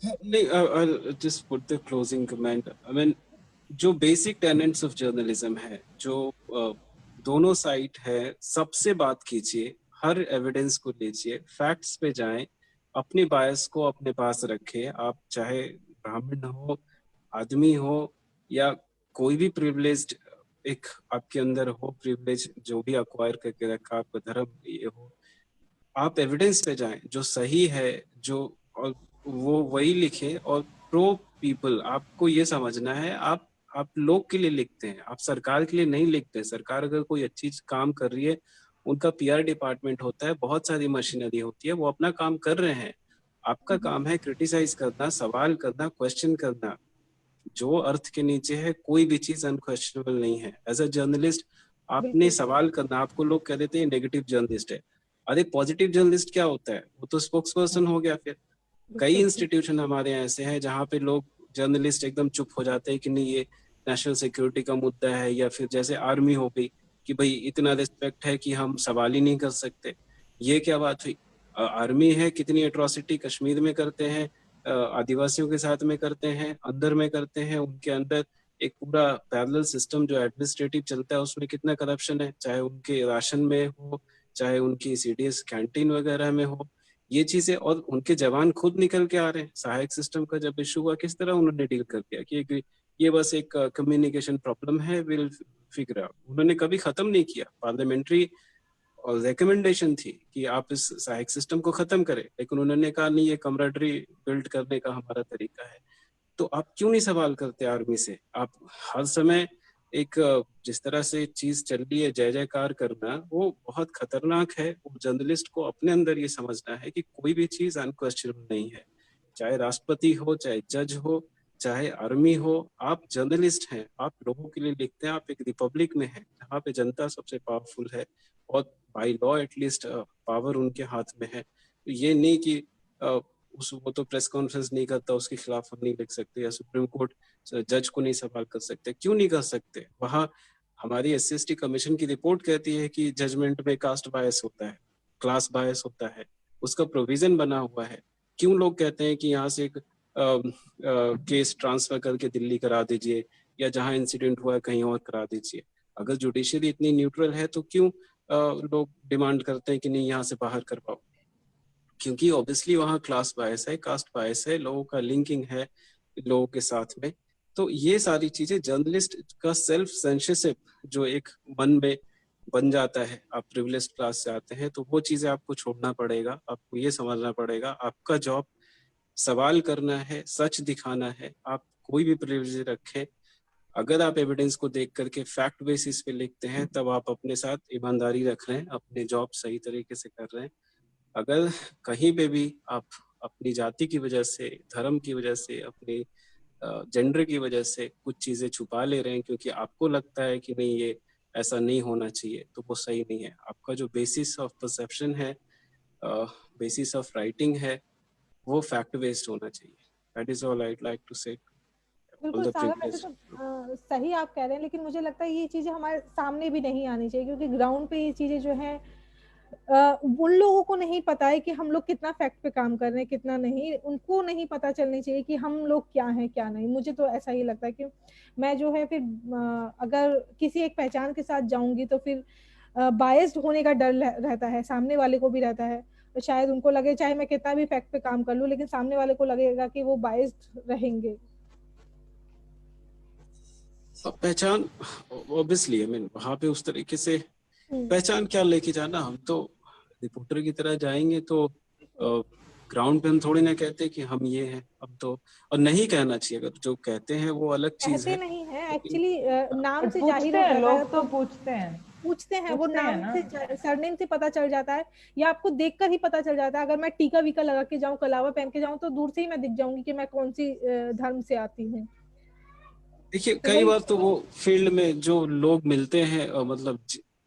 नहीं, I'll just put the closing comment. I mean, जो बेसिक टेनेंट्स ऑफ जर्नलिज्म है, जो दोनों साइड है, सबसे बात कीजिए, हर एविडेंस को लीजिए, फैक्ट्स पे जाएं, अपनी बायस को अपने पास रखें। आप चाहे ब्राह्मण हो, आदमी हो, या कोई भी प्रिविलेज्ड एक आपके अंदर हो, प्रिविलेज जो भी अक्वायर करके रखा, आपका धर्म ये हो, आप एविडेंस पे जाएं, जो सही है, जो और वो वही लिखें। और प्रो पीपल, आपको ये समझना है, आप लोग के लिए लिखते हैं, आप सरकार के लिए नहीं लिखते। सरकार अगर कोई अच्छी काम कर रही है, उनका पीआर डिपार्टमेंट होता है, बहुत सारी मशीनरी होती है, वो अपना काम कर रहे हैं। आपका काम है क्रिटिसाइज करना, सवाल करना, क्वेश्चन करना। जो अर्थ के नीचे है, कोई भी चीज अनक्वेश्चनेबल नहीं है। एज अ जर्नलिस्ट आपने सवाल करना। आपको लोग कह देते हैं नेगेटिव जर्नलिस्ट है। अरे पॉजिटिव जर्नलिस्ट क्या होता है? वो तो स्पोक्स पर्सन हो गया। फिर कई इंस्टीट्यूशन हमारे यहाँ ऐसे हैं जहाँ पे लोग जर्नलिस्ट एकदम चुप हो जाते हैं कि नहीं ये नेशनल सिक्योरिटी का मुद्दा है, या फिर जैसे आर्मी हो गई कि भाई इतना रिस्पेक्ट है कि हम सवाल ही नहीं कर सकते। ये क्या बात हुई? आर्मी है, कितनी एट्रोसिटी कश्मीर में करते हैं, आदिवासियों के साथ में करते हैं, अंदर में करते हैं। उनके अंदर एक पूरा पैरेलल सिस्टम जो एडमिनिस्ट्रेटिव चलता है, उसमें कितना करप्शन है, चाहे उनके राशन में हो, चाहे उनकी सीडीएस कैंटीन वगैरह में हो, ये चीजें। और उनके जवान खुद निकल के आ रहे हैं। सहायक सिस्टम का जब इशू हुआ, किस तरह उन्होंने डील कर दिया कि ये बस एक कम्युनिकेशन प्रॉब्लम है, विल फिगर आउट। उन्होंने कभी खत्म नहीं किया। पार्लियामेंट्री और रिकमेंडेशन थी कि आप इस सहायक सिस्टम को खत्म करें, लेकिन उन्होंने कहा नहीं, ये कमराडरी बिल्ड करने का हमारा तरीका है। तो आप क्यों नहीं सवाल करते आर्मी से? आप हर समय एक जिस तरह से चीज चल रही है, जय जयकार करना, वो बहुत खतरनाक है। वो जर्नलिस्ट को अपने अंदर ये समझना है कि कोई भी चीज अनक्वेश्चनेबल नहीं है। चाहे राष्ट्रपति हो, चाहे जज हो, चाहे आर्मी हो, आप जर्नलिस्ट हैं, आप लोगों के लिए लिखते हैं। आप एक रिपब्लिक में हैं जहाँ पे जनता सबसे पावरफुल है, और बाय लॉ एटलीस्ट पावर उनके हाथ में है। तो ये नहीं कि वो तो प्रेस कॉन्फ्रेंस नहीं करता, उसके खिलाफ हम नहीं लिख सकते, या सुप्रीम कोर्ट जज को नहीं सवाल कर सकते। क्यों नहीं कर सकते? वहाँ हमारी SC/ST कमीशन की रिपोर्ट कहती है कि जजमेंट में कास्ट बायस होता है, क्लास बायस होता है, उसका प्रोविजन बना हुआ है। क्यों लोग कहते हैं कि यहाँ से एक केस ट्रांसफर करके दिल्ली करा दीजिए, या जहाँ इंसिडेंट हुआ है कहीं और करा दीजिए? अगर जुडिशरी इतनी न्यूट्रल है तो क्यों लोग डिमांड करते हैं कि नहीं, यहाँ से बाहर करवाओ? क्योंकि ऑब्वियसली वहाँ क्लास बायस है, कास्ट बायस है, लोगों का लिंकिंग है लोगों के साथ में। तो ये सारी चीजें, जर्नलिस्ट का सेल्फ सेंसरशिप जो एक मन में बन जाता है, आप प्रिविलेज्ड क्लास से आते हैं, तो वो चीजें आपको छोड़ना पड़ेगा। आपको ये समझना पड़ेगा, आपका जॉब सवाल करना है, सच दिखाना है। आप कोई भी प्रिविलेज रखें, अगर आप एविडेंस को देख करके फैक्ट बेसिस पे लिखते हैं, तब आप अपने साथ ईमानदारी रख रहे हैं, अपने जॉब सही तरीके से कर रहे हैं। अगर कहीं पे भी आप अपनी जाति की वजह से, धर्म की वजह से, अपनी जेंडर की वजह से कुछ चीजें छुपा ले रहे हैं क्योंकि आपको लगता है कि नहीं ये ऐसा नहीं होना चाहिए, तो वो सही नहीं है। आपका जो बेसिस ऑफ परसेप्शन है, बेसिस ऑफ राइटिंग है, वो फैक्ट बेस्ड होना चाहिए। That is all I would like to say. बिल्कुल the सागर, वैसे privilege. तो सही आप कह रहे हैं, लेकिन मुझे लगता है ये चीजें हमारे सामने भी नहीं आनी चाहिए, क्योंकि ग्राउंड पे ये चीजें जो है उन लोगों को नहीं पता है कि हम लोग कितना फैक्ट पे काम कर रहे हैं, कितना नहीं, उनको नहीं पता चलनी चाहिए कि हम लोग क्या हैं क्या नहीं। मुझे तो ऐसा ही लगता है कि मैं जो है फिर अगर किसी एक पहचान के साथ जाऊंगी तो फिर बायस्ड होने का डर रहता है, सामने वाले को भी रहता है। तो शायद उनको लगे चाहे मैं कितना भी फैक्ट पे काम कर लूं, लेकिन सामने वाले को लगेगा कि वो बायस्ड रहेंगे। पहचान ऑब्वियसली, आई मीन वहां पे उस तरीके से पहचान क्या लेके जाना, हम तो रिपोर्टर की तरह जाएंगे तो ग्राउंड पे हम थोड़ी ना कहते कि हम ये हैं हम तो, और नहीं कहना चाहिए, अगर जो कहते हैं वो अलग चीज कहते है। नहीं है एक्चुअली, नाम बट से पूछते जाहिर हो हैं जाता है। लोग, तो पूछते हैं वो पूछते हैं नाम ना। से सरनेम से पता चल जाता है, या आपको देखकर ही पता चल जाता है। अगर मैं टीका वीका लगा के जाऊं, कलावा पहन के जाऊं, तो दूर से ही मैं दिख जाऊंगी कि मैं कौन सी धर्म से आती हूँ। देखिए तो कई वही बार तो वो फील्ड में जो लोग मिलते हैं और मतलब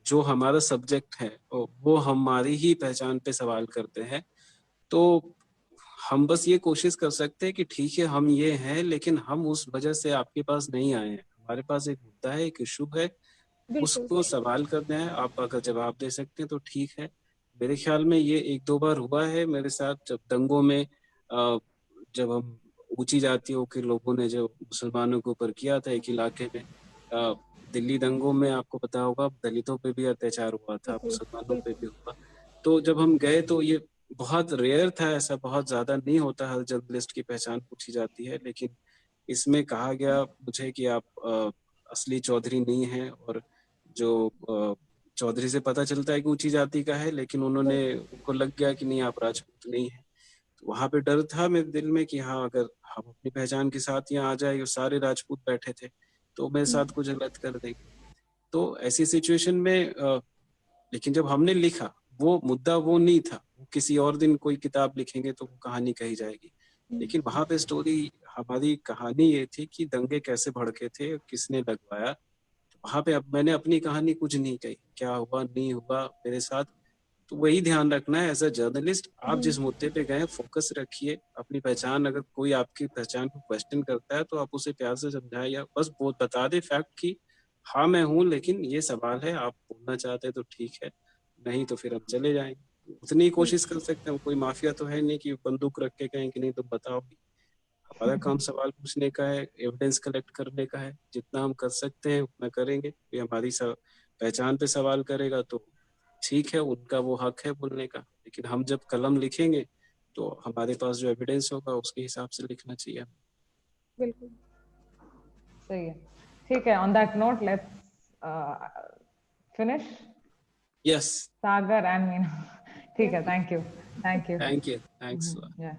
जो हमारा सब्जेक्ट है वो हमारी ही पहचान पे सवाल करते हैं, तो हम बस ये कोशिश कर सकते हैं कि ठीक है हम ये हैं, लेकिन हम उस वजह से आपके पास नहीं आए हैं। हमारे पास एक मुद्दा है, एक इशू है, बिल्कुल उसको सवाल करना है। आप अगर जवाब दे सकते हैं तो ठीक है। मेरे ख्याल में ये एक दो बार हुआ है मेरे साथ, जब दंगों में जब हम ऊंची जातियों के लोगों ने जो मुसलमानों के ऊपर किया था एक इलाके में, दिल्ली दंगों में आपको पता होगा दलितों पे भी अत्याचार हुआ था, बिल्कुल मुसलमानों पे भी बिल्कुल। हुआ। तो जब हम गए तो ये बहुत रेयर था, ऐसा बहुत ज्यादा नहीं होता, हर जर्नलिस्ट की पहचान पूछी जाती है। लेकिन इसमें कहा गया मुझे कि आप असली चौधरी नहीं हैं, और जो चौधरी से पता चलता है कि ऊंची जाति का है, लेकिन उनको लग गया कि नहीं आप राजपूत नहीं है। तो वहां पे डर था मेरे दिल में कि हाँ अगर हम अपनी पहचान के साथ यहाँ आ जाए, ये सारे राजपूत बैठे थे तो मेरे साथ कुछ गलत कर देंगे। तो ऐसी सिचुएशन में लेकिन जब हमने लिखा, वो मुद्दा वो नहीं था, वो किसी और दिन कोई किताब लिखेंगे तो वो कहानी कही जाएगी। लेकिन वहां पे स्टोरी, हमारी कहानी ये थी कि दंगे कैसे भड़के थे, किसने लगवाया। वहां पे अब मैंने अपनी कहानी कुछ नहीं कही, क्या हुआ नहीं हुआ मेरे साथ। तो वही ध्यान रखना है एज अ जर्नलिस्ट, आप जिस मुद्दे पे गए फोकस रखिए अपनी पहचान। अगर कोई आपकी पहचान को क्वेश्चन करता है तो आप उसे प्यार से समझाए, या बस बता दे फैक्ट की हाँ मैं हूँ, लेकिन ये सवाल है, आप बोलना चाहते हैं तो ठीक है, नहीं तो फिर हम चले जाएंगे। उतनी ही कोशिश कर सकते हैं, कोई माफिया तो है नहीं कि बंदूक रख के कहें कि नहीं तुम बताओ। हमारा काम सवाल पूछने का है, एविडेंस कलेक्ट करने का है, जितना हम कर सकते हैं उतना करेंगे। कोई हमारी पहचान पे सवाल करेगा तो ठीक है, उनका वो हक है बोलने का, लेकिन हम जब कलम लिखेंगे तो हमारे पास जो एविडेंस होगा उसके हिसाब से लिखना चाहिए। बिल्कुल सही है, ठीक है। On that note let's finish. Yes, Sagar and Meena, ठीक है। Thank you, thank you. Thank you, thanks. Yeah.